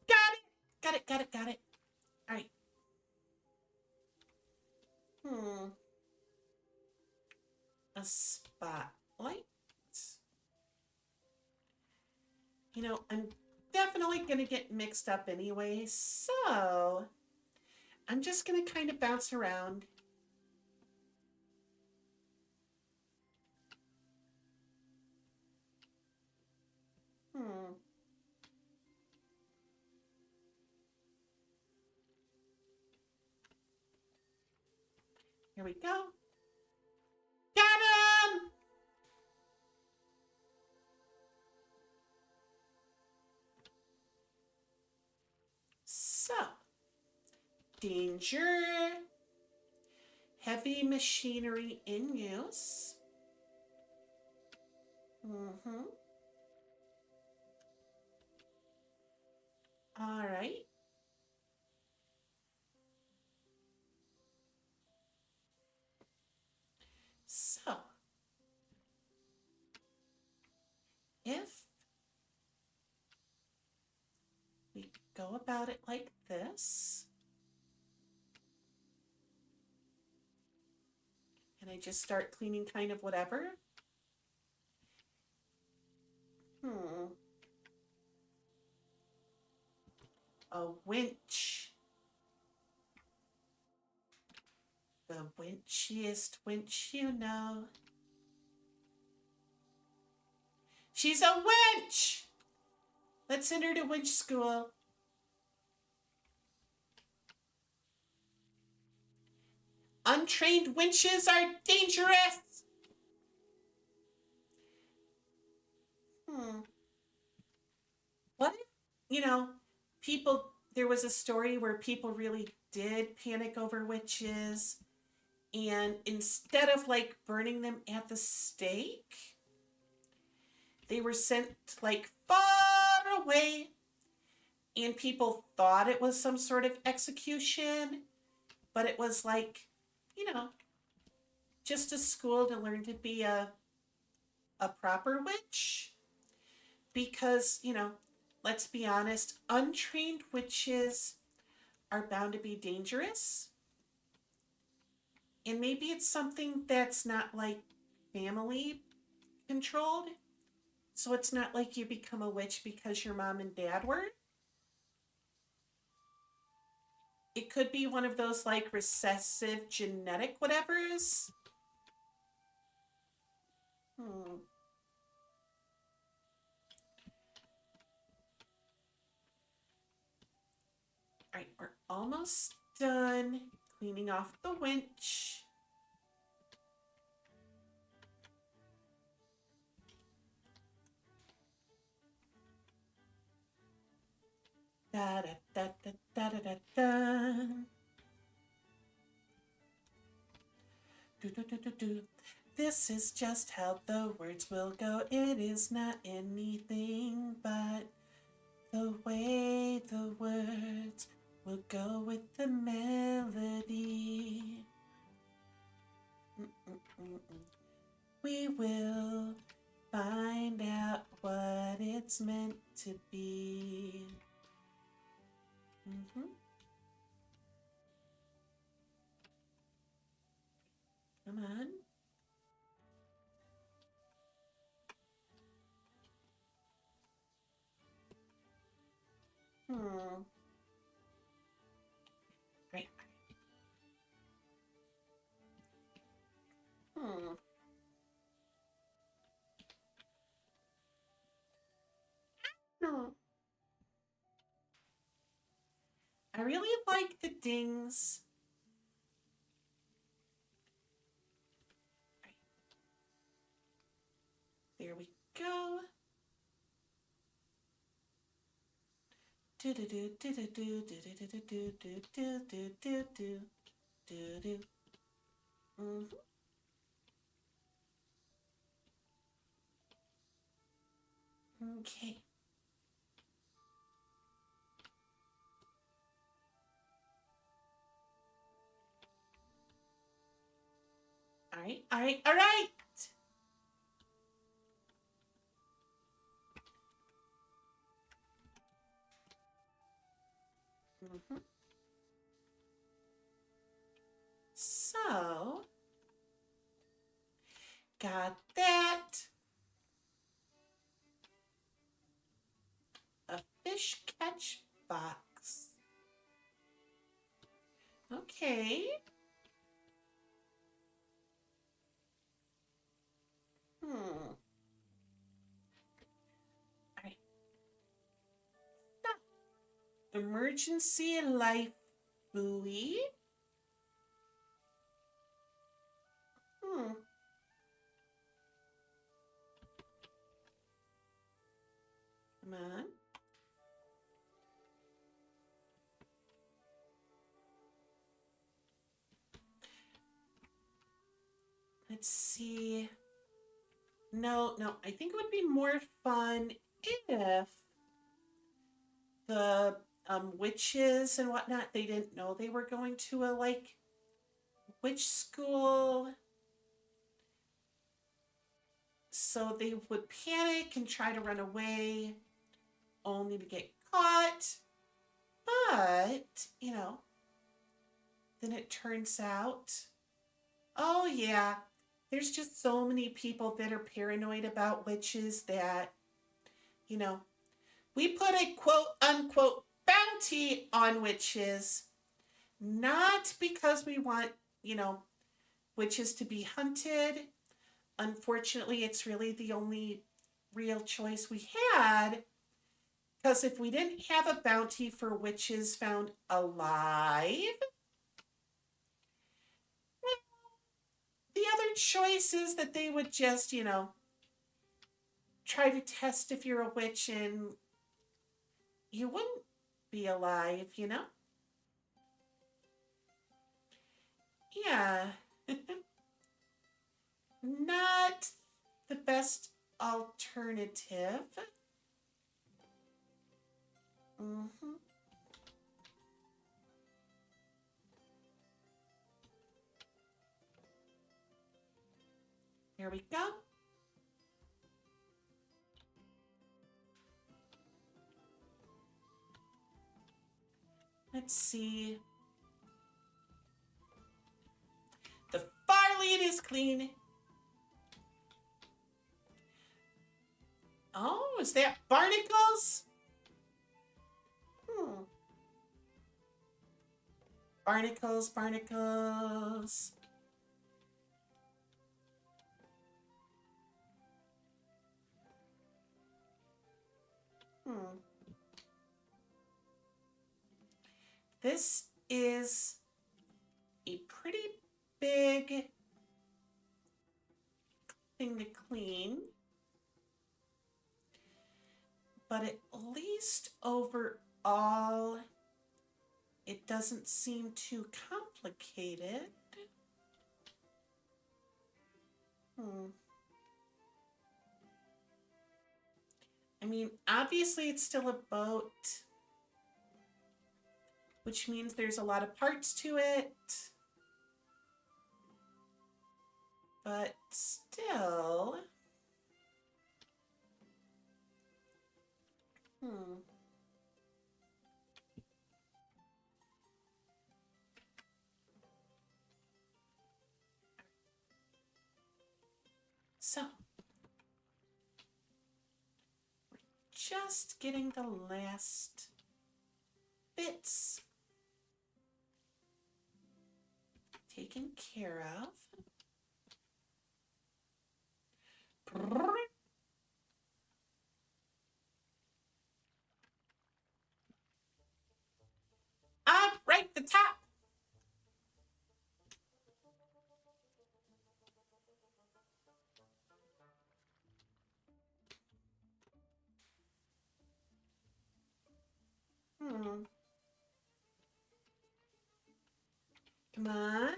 Got it. Got it. Got it. Got it. All right. A spotlight. You know, I'm definitely going to get mixed up anyway, so I'm just going to kind of bounce around. Hmm. Here we go. Got him! So, danger. Heavy machinery in use. Mm-hmm. All right. So, if we go about it like this, and I just start cleaning kind of whatever. A winch. The winchiest winch you know. She's a winch! Let's send her to winch school. Untrained winches are dangerous. What if, there was a story where people really did panic over witches, and instead of like burning them at the stake, they were sent like far away, and people thought it was some sort of execution, but it was like, you know, just a school to learn to be a proper witch. Because, let's be honest, untrained witches are bound to be dangerous. And maybe it's something that's not like family controlled. So it's not like you become a witch because your mom and dad were. It could be one of those like recessive genetic whatevers. Hmm. All right, we're almost done cleaning off the winch. Da da da da da da da da. Do do do do do. This is just how the words will go. It is not anything but the way the words will go with the melody. We will find out what it's meant to be. Come on. Right. No. I really like the dings. Right. There we go. Do do do do do do do do do do do do do do do do do. Okay. All right, all right, all right. Mm-hmm. So, got that. A fish catch box. Okay. Hmm. All right. Emergency life buoy. Hmm. Come on. Let's see. No, no. I think it would be more fun if the witches and whatnot, they didn't know they were going to a like witch school. So they would panic and try to run away only to get caught. But, then it turns out, oh yeah, there's just so many people that are paranoid about witches that, you know, we put a quote unquote bounty on witches, not because we want, you know, witches to be hunted. Unfortunately, it's really the only real choice we had. Because if we didn't have a bounty for witches found alive, the other choice is that they would just, try to test if you're a witch and you wouldn't be alive. Yeah. Not the best alternative. Mm-hmm. Here we go. Let's see. The far lead is clean. Oh, is that barnacles? Hmm. Barnacles, barnacles. Hmm. This is a pretty big thing to clean, but at least overall, it doesn't seem too complicated. Hmm. I mean, obviously, it's still a boat, which means there's a lot of parts to it, but still. Hmm. So, just getting the last bits taken care of. Up right the top. Hmm. Come on.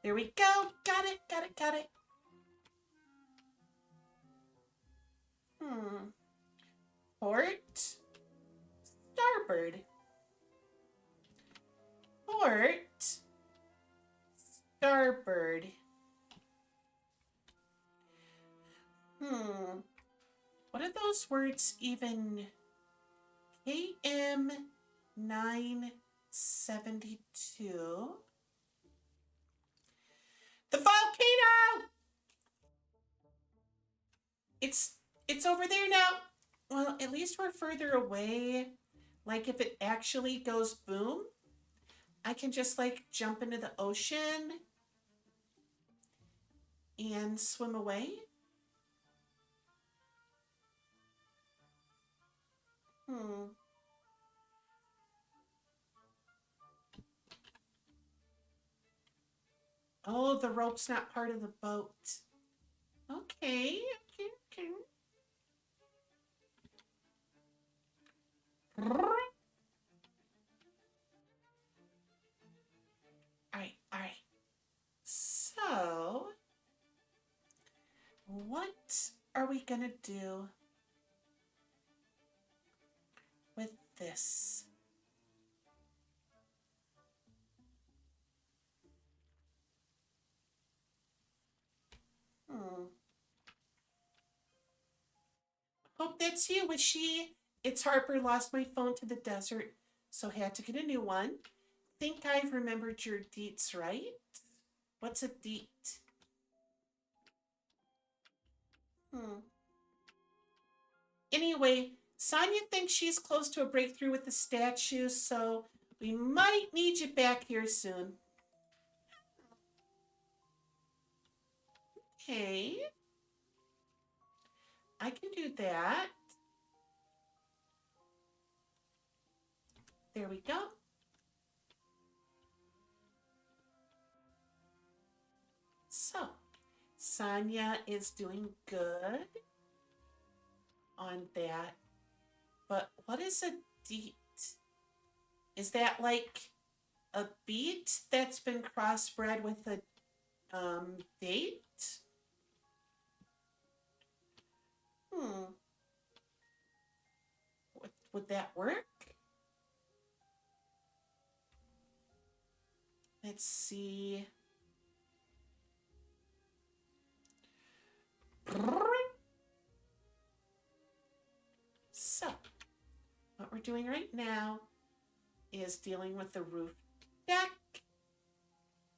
There we go. Got it, got it, got it. Hmm. Port. Starboard. Port. Starboard. Hmm. What do those words even KM 972. The volcano! It's it's over there now. Well, at least we're further away. Like if it actually goes boom, I can just like jump into the ocean and swim away. Hmm. Oh, the rope's not part of the boat. Okay, okay, okay. All right, all right. So, what are we gonna do with this? Hmm. Hope that's you, Wishy. It's Harper, lost my phone to the desert, so had to get a new one. Think I've remembered your deets, right? What's a deet? Hmm. Anyway, Sonia thinks she's close to a breakthrough with the statue, so we might need you back here soon. Okay. I can do that. There we go. So, Sonia is doing good on that. But what is a deet? Is that like a beet that's been crossbred with a date? Hmm. Would that work? Let's see. So, what we're doing right now is dealing with the roof deck.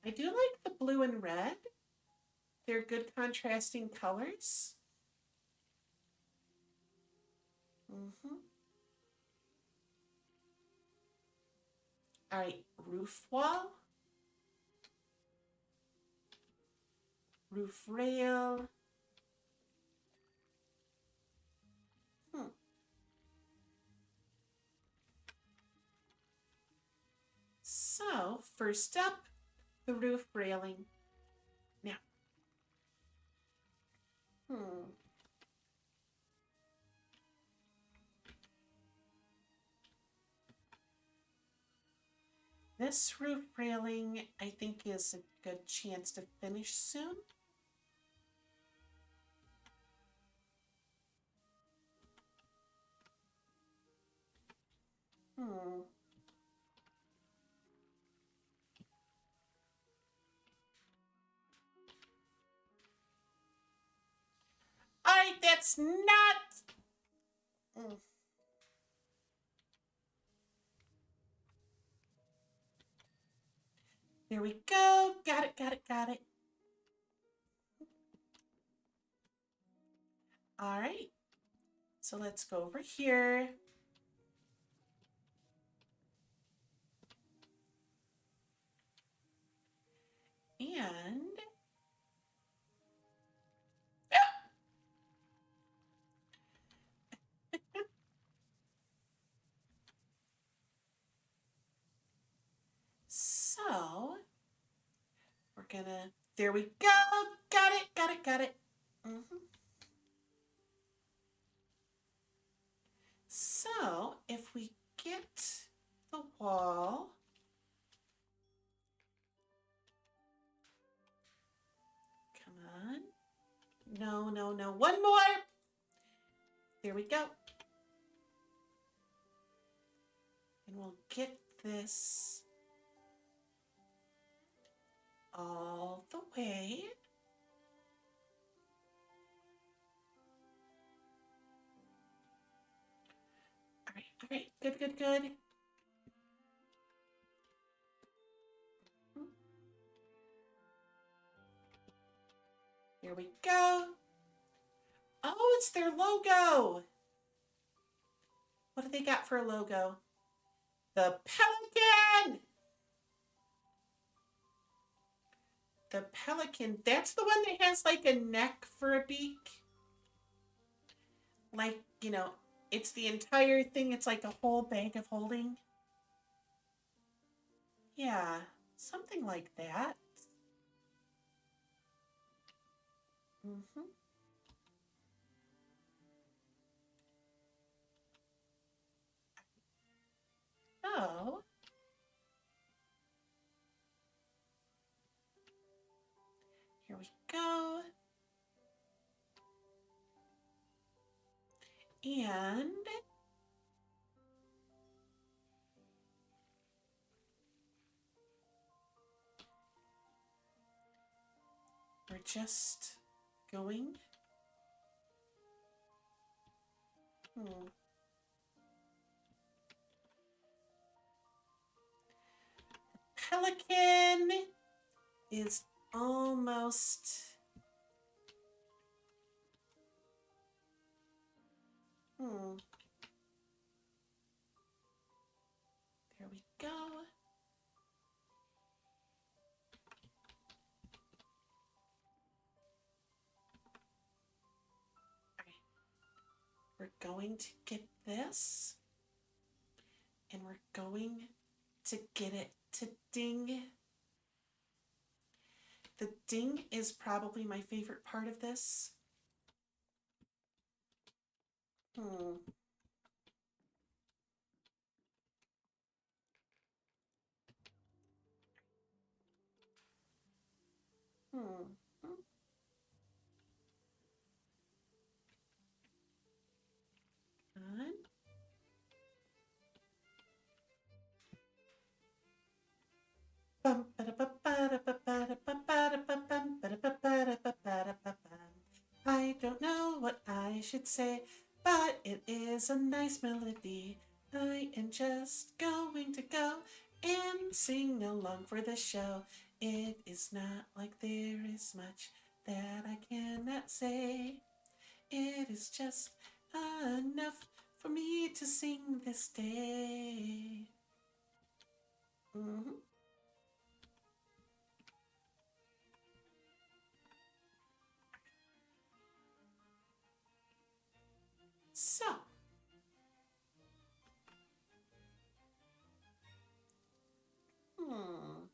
I do like the blue and red. They're good contrasting colors. Mm-hmm. All right, roof wall, roof rail. Hmm. So, first up, the roof railing. Now, hmm. This roof railing, I think, is a good chance to finish soon. Hmm. All right, that's not. Mm. There we go. Got it, got it, got it. All right. So let's go over here. And so we're gonna, there we go. Got it, got it, got it. Mm-hmm. So if we get the wall, come on. No, no, no. One more. There we go. And we'll get this all the way. All right. All right, good, good, good. Here we go. Oh, it's their logo. What do they got for a logo? The pelican. The pelican. That's the one that has like a neck for a beak. Like, it's the entire thing. It's like a whole bag of holding. Yeah, something like that. Mm-hmm. Oh, here we go. And we're just going. Hmm. Pelican is almost. Hmm. There we go. We're going to get this, and we're going to get it to ding. The ding is probably my favorite part of this. Hmm. Hmm. On. I don't know what I should say, but it is a nice melody. I am just going to go and sing along for the show. It is not like there is much that I cannot say. It is just enough for me to sing this day. Mm-hmm. So, hmm.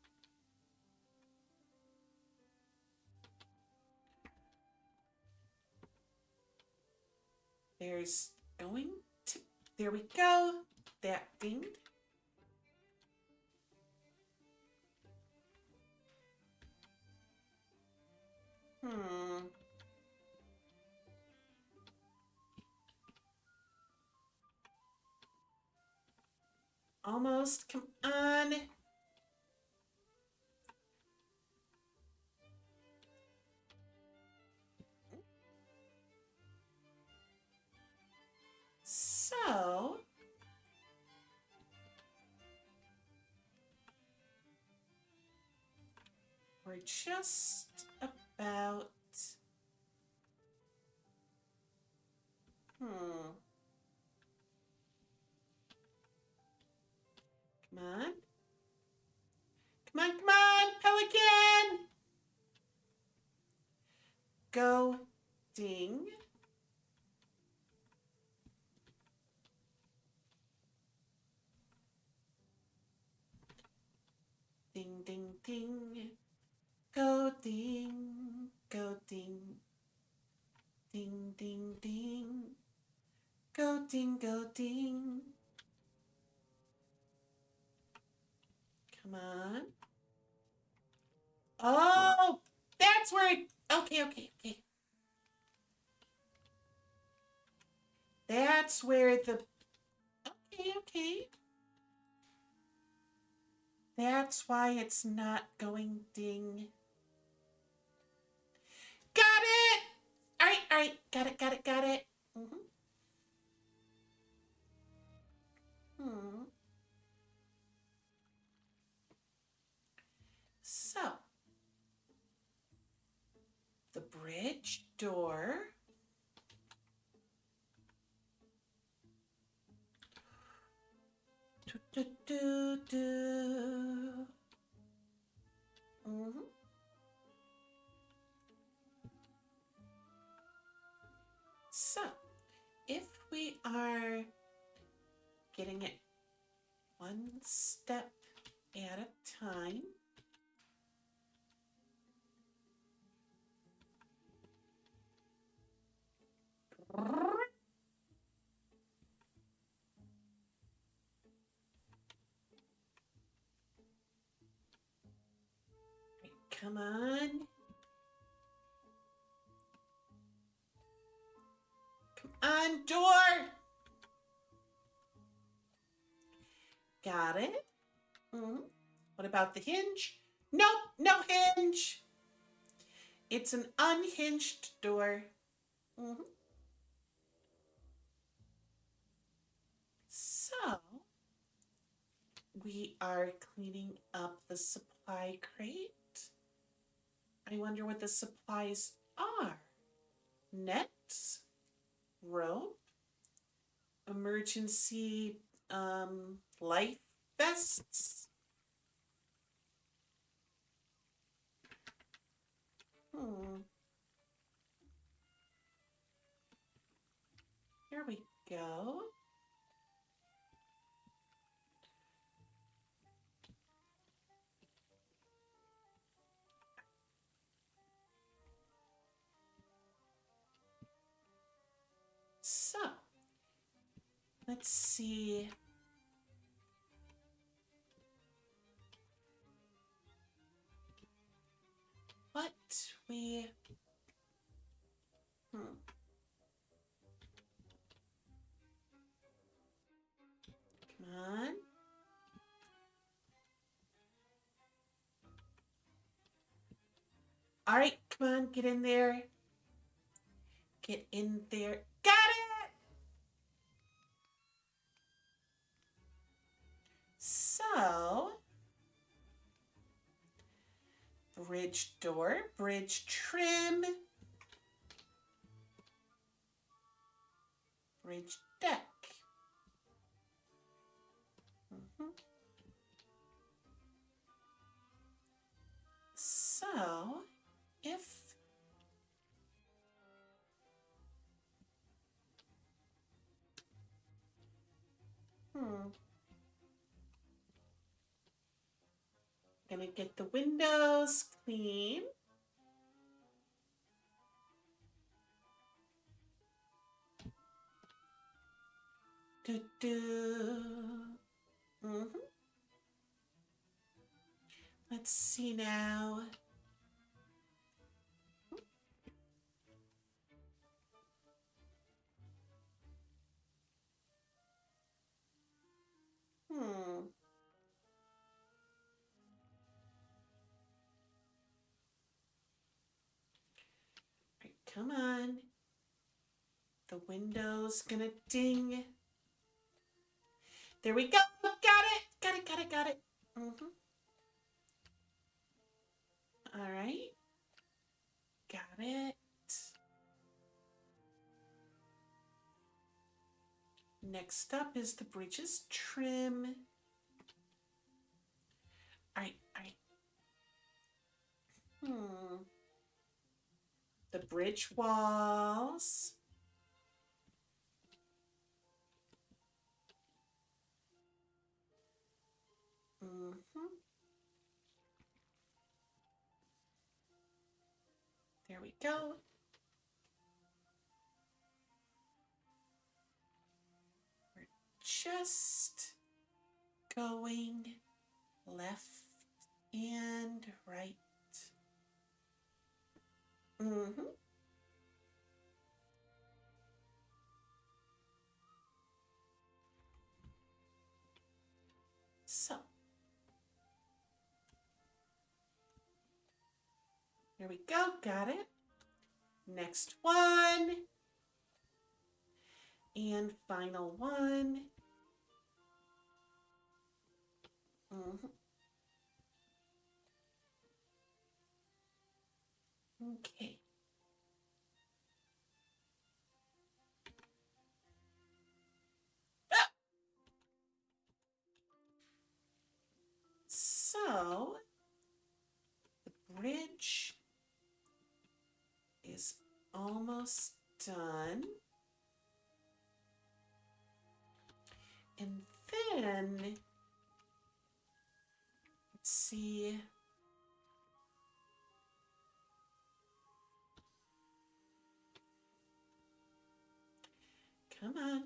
There's going to, there we go. That dinged. Hmm. Almost. Come on. So, we're just about. Hmm. Come on. Come on, come on, Pelican. Go ding. Ding, ding, ding. Go ding. Go ding. Ding, ding, ding. Go ding, go ding. Come on. Oh, that's where it. Okay, okay, okay. That's where the. Okay, okay. That's why it's not going ding. Got it! All right, all right. Got it, got it, got it. Mm-hmm. fridge door. Do, do, do, do. Mm-hmm. So, if we are getting it one step at a time, come on. Come on, door. Got it. Mm-hmm. What about the hinge? Nope, no hinge. It's an unhinged door. Mm-hmm. So, we are cleaning up the supply crate. I wonder what the supplies are. Nets, rope, emergency life vests. Here we go. So, let's see. What we... Come on. All right, come on, get in there. Get in there. Got it! So, bridge door, bridge trim, bridge deck. So, if gonna get the windows clean. Do do. Let's see now. Right, come on. The window's gonna ding. There we go. Got it. Got it. Got it. Got it. All right. Got it. Next up is the bridges trim. All right. All right. The bridge walls. There we go. We're just going left and right. So, here we go. Got it. Next one. And final one. Okay. go. The bridge is almost done. And then, let's see. Come on.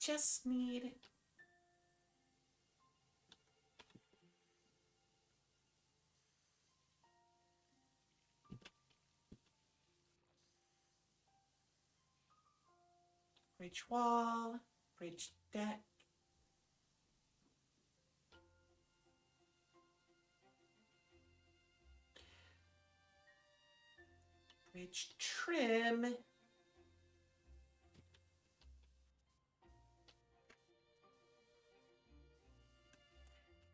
Just need bridge wall, bridge deck. Bridge trim.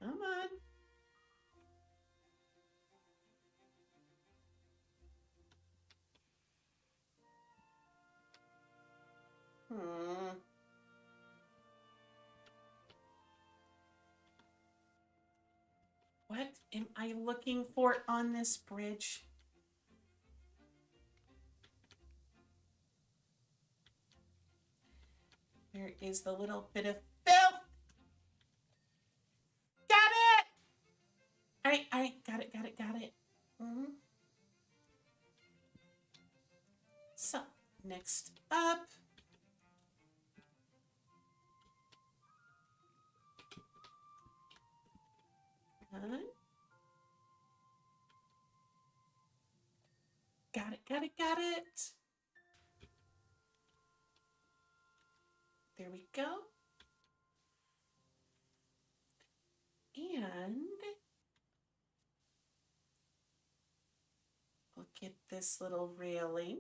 Come on. What am I looking for on this bridge? There is the little bit of filth. Got it! All right, got it. So, next up. Got it. There we go. And we'll get this little railing.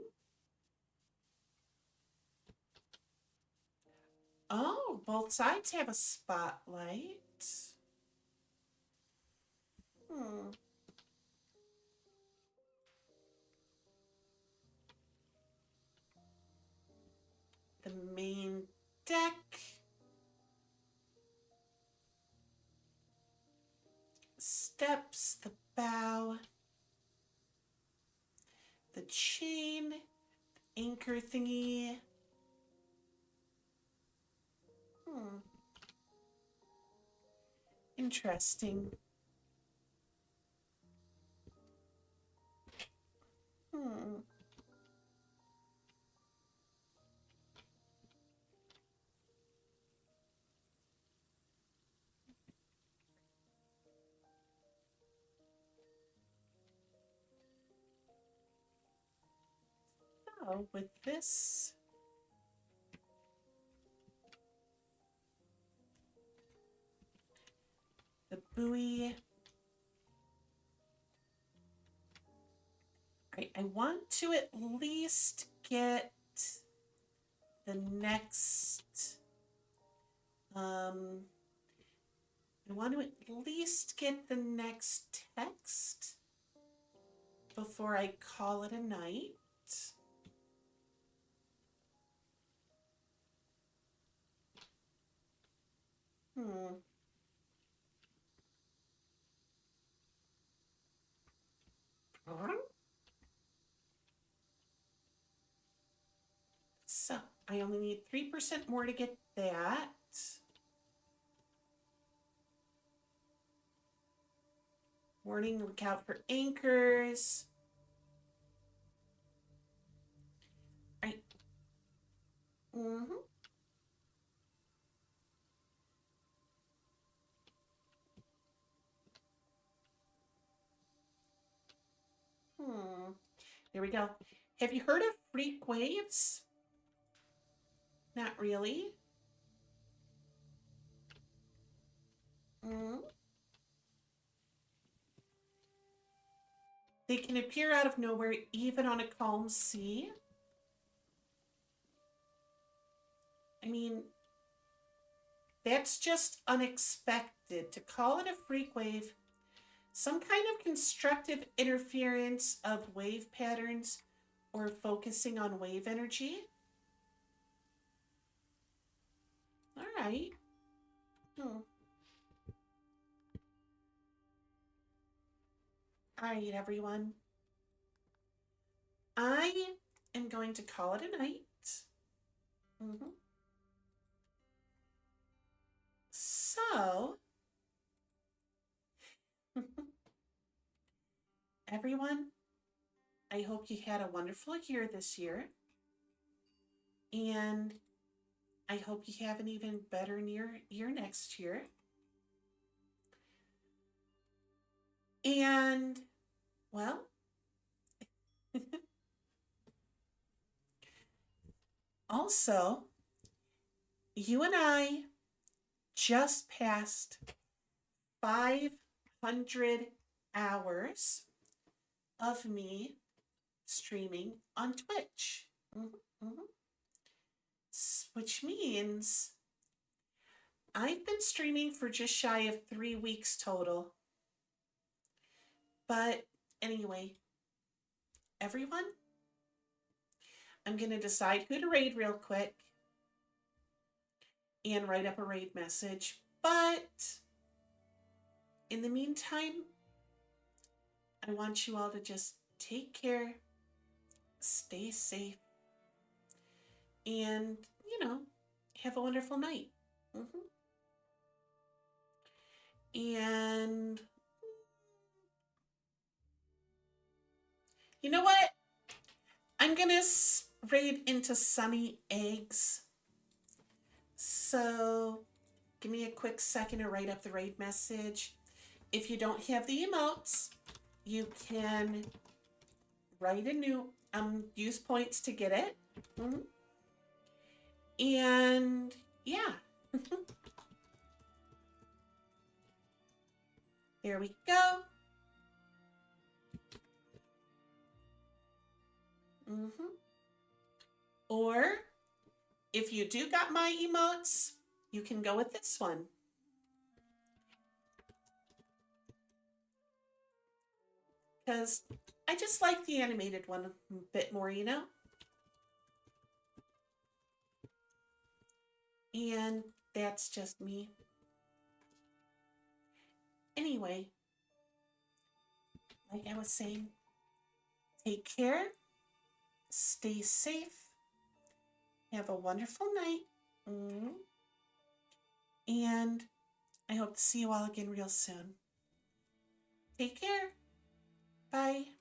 Oh, both sides have a spotlight. The main deck. Steps, the bow, the chain, anchor thingy. Interesting. So with this, the buoy. Right, I want to at least get the next, I want to at least get the next text before I call it a night. So I only need 3% more to get that. Warning, look out for anchors. All right. There we go. Have you heard of freak waves? Not really. They can appear out of nowhere, even on a calm sea. I mean, that's just unexpected. To call it a freak wave some kind of constructive interference of wave patterns or focusing on wave energy. All right. Hmm. All right, everyone. I am going to call it a night. Mhm. So, everyone, I hope you had a wonderful year this year. And I hope you have an even better year next year. And, well, also, you and I just passed 500 hours of me streaming on Twitch. Mhm, mhm. Which means I've been streaming for just shy of 3 weeks total. But anyway, everyone, I'm going to decide who to raid real quick and write up a raid message. But in the meantime, I want you all to just take care, stay safe, and, have a wonderful night. Mm-hmm. And you know what? I'm going to raid into Sunny Eggs. So give me a quick second to write up the raid message. If you don't have the emotes, you can write a new, use points to get it. Mm-hmm. And yeah, there we go. Mm-hmm. Or if you do got my emotes, you can go with this one. Because I just like the animated one a bit more, And that's just me. Anyway, like I was saying, take care, stay safe, have a wonderful night, and I hope to see you all again real soon. Take care. Bye.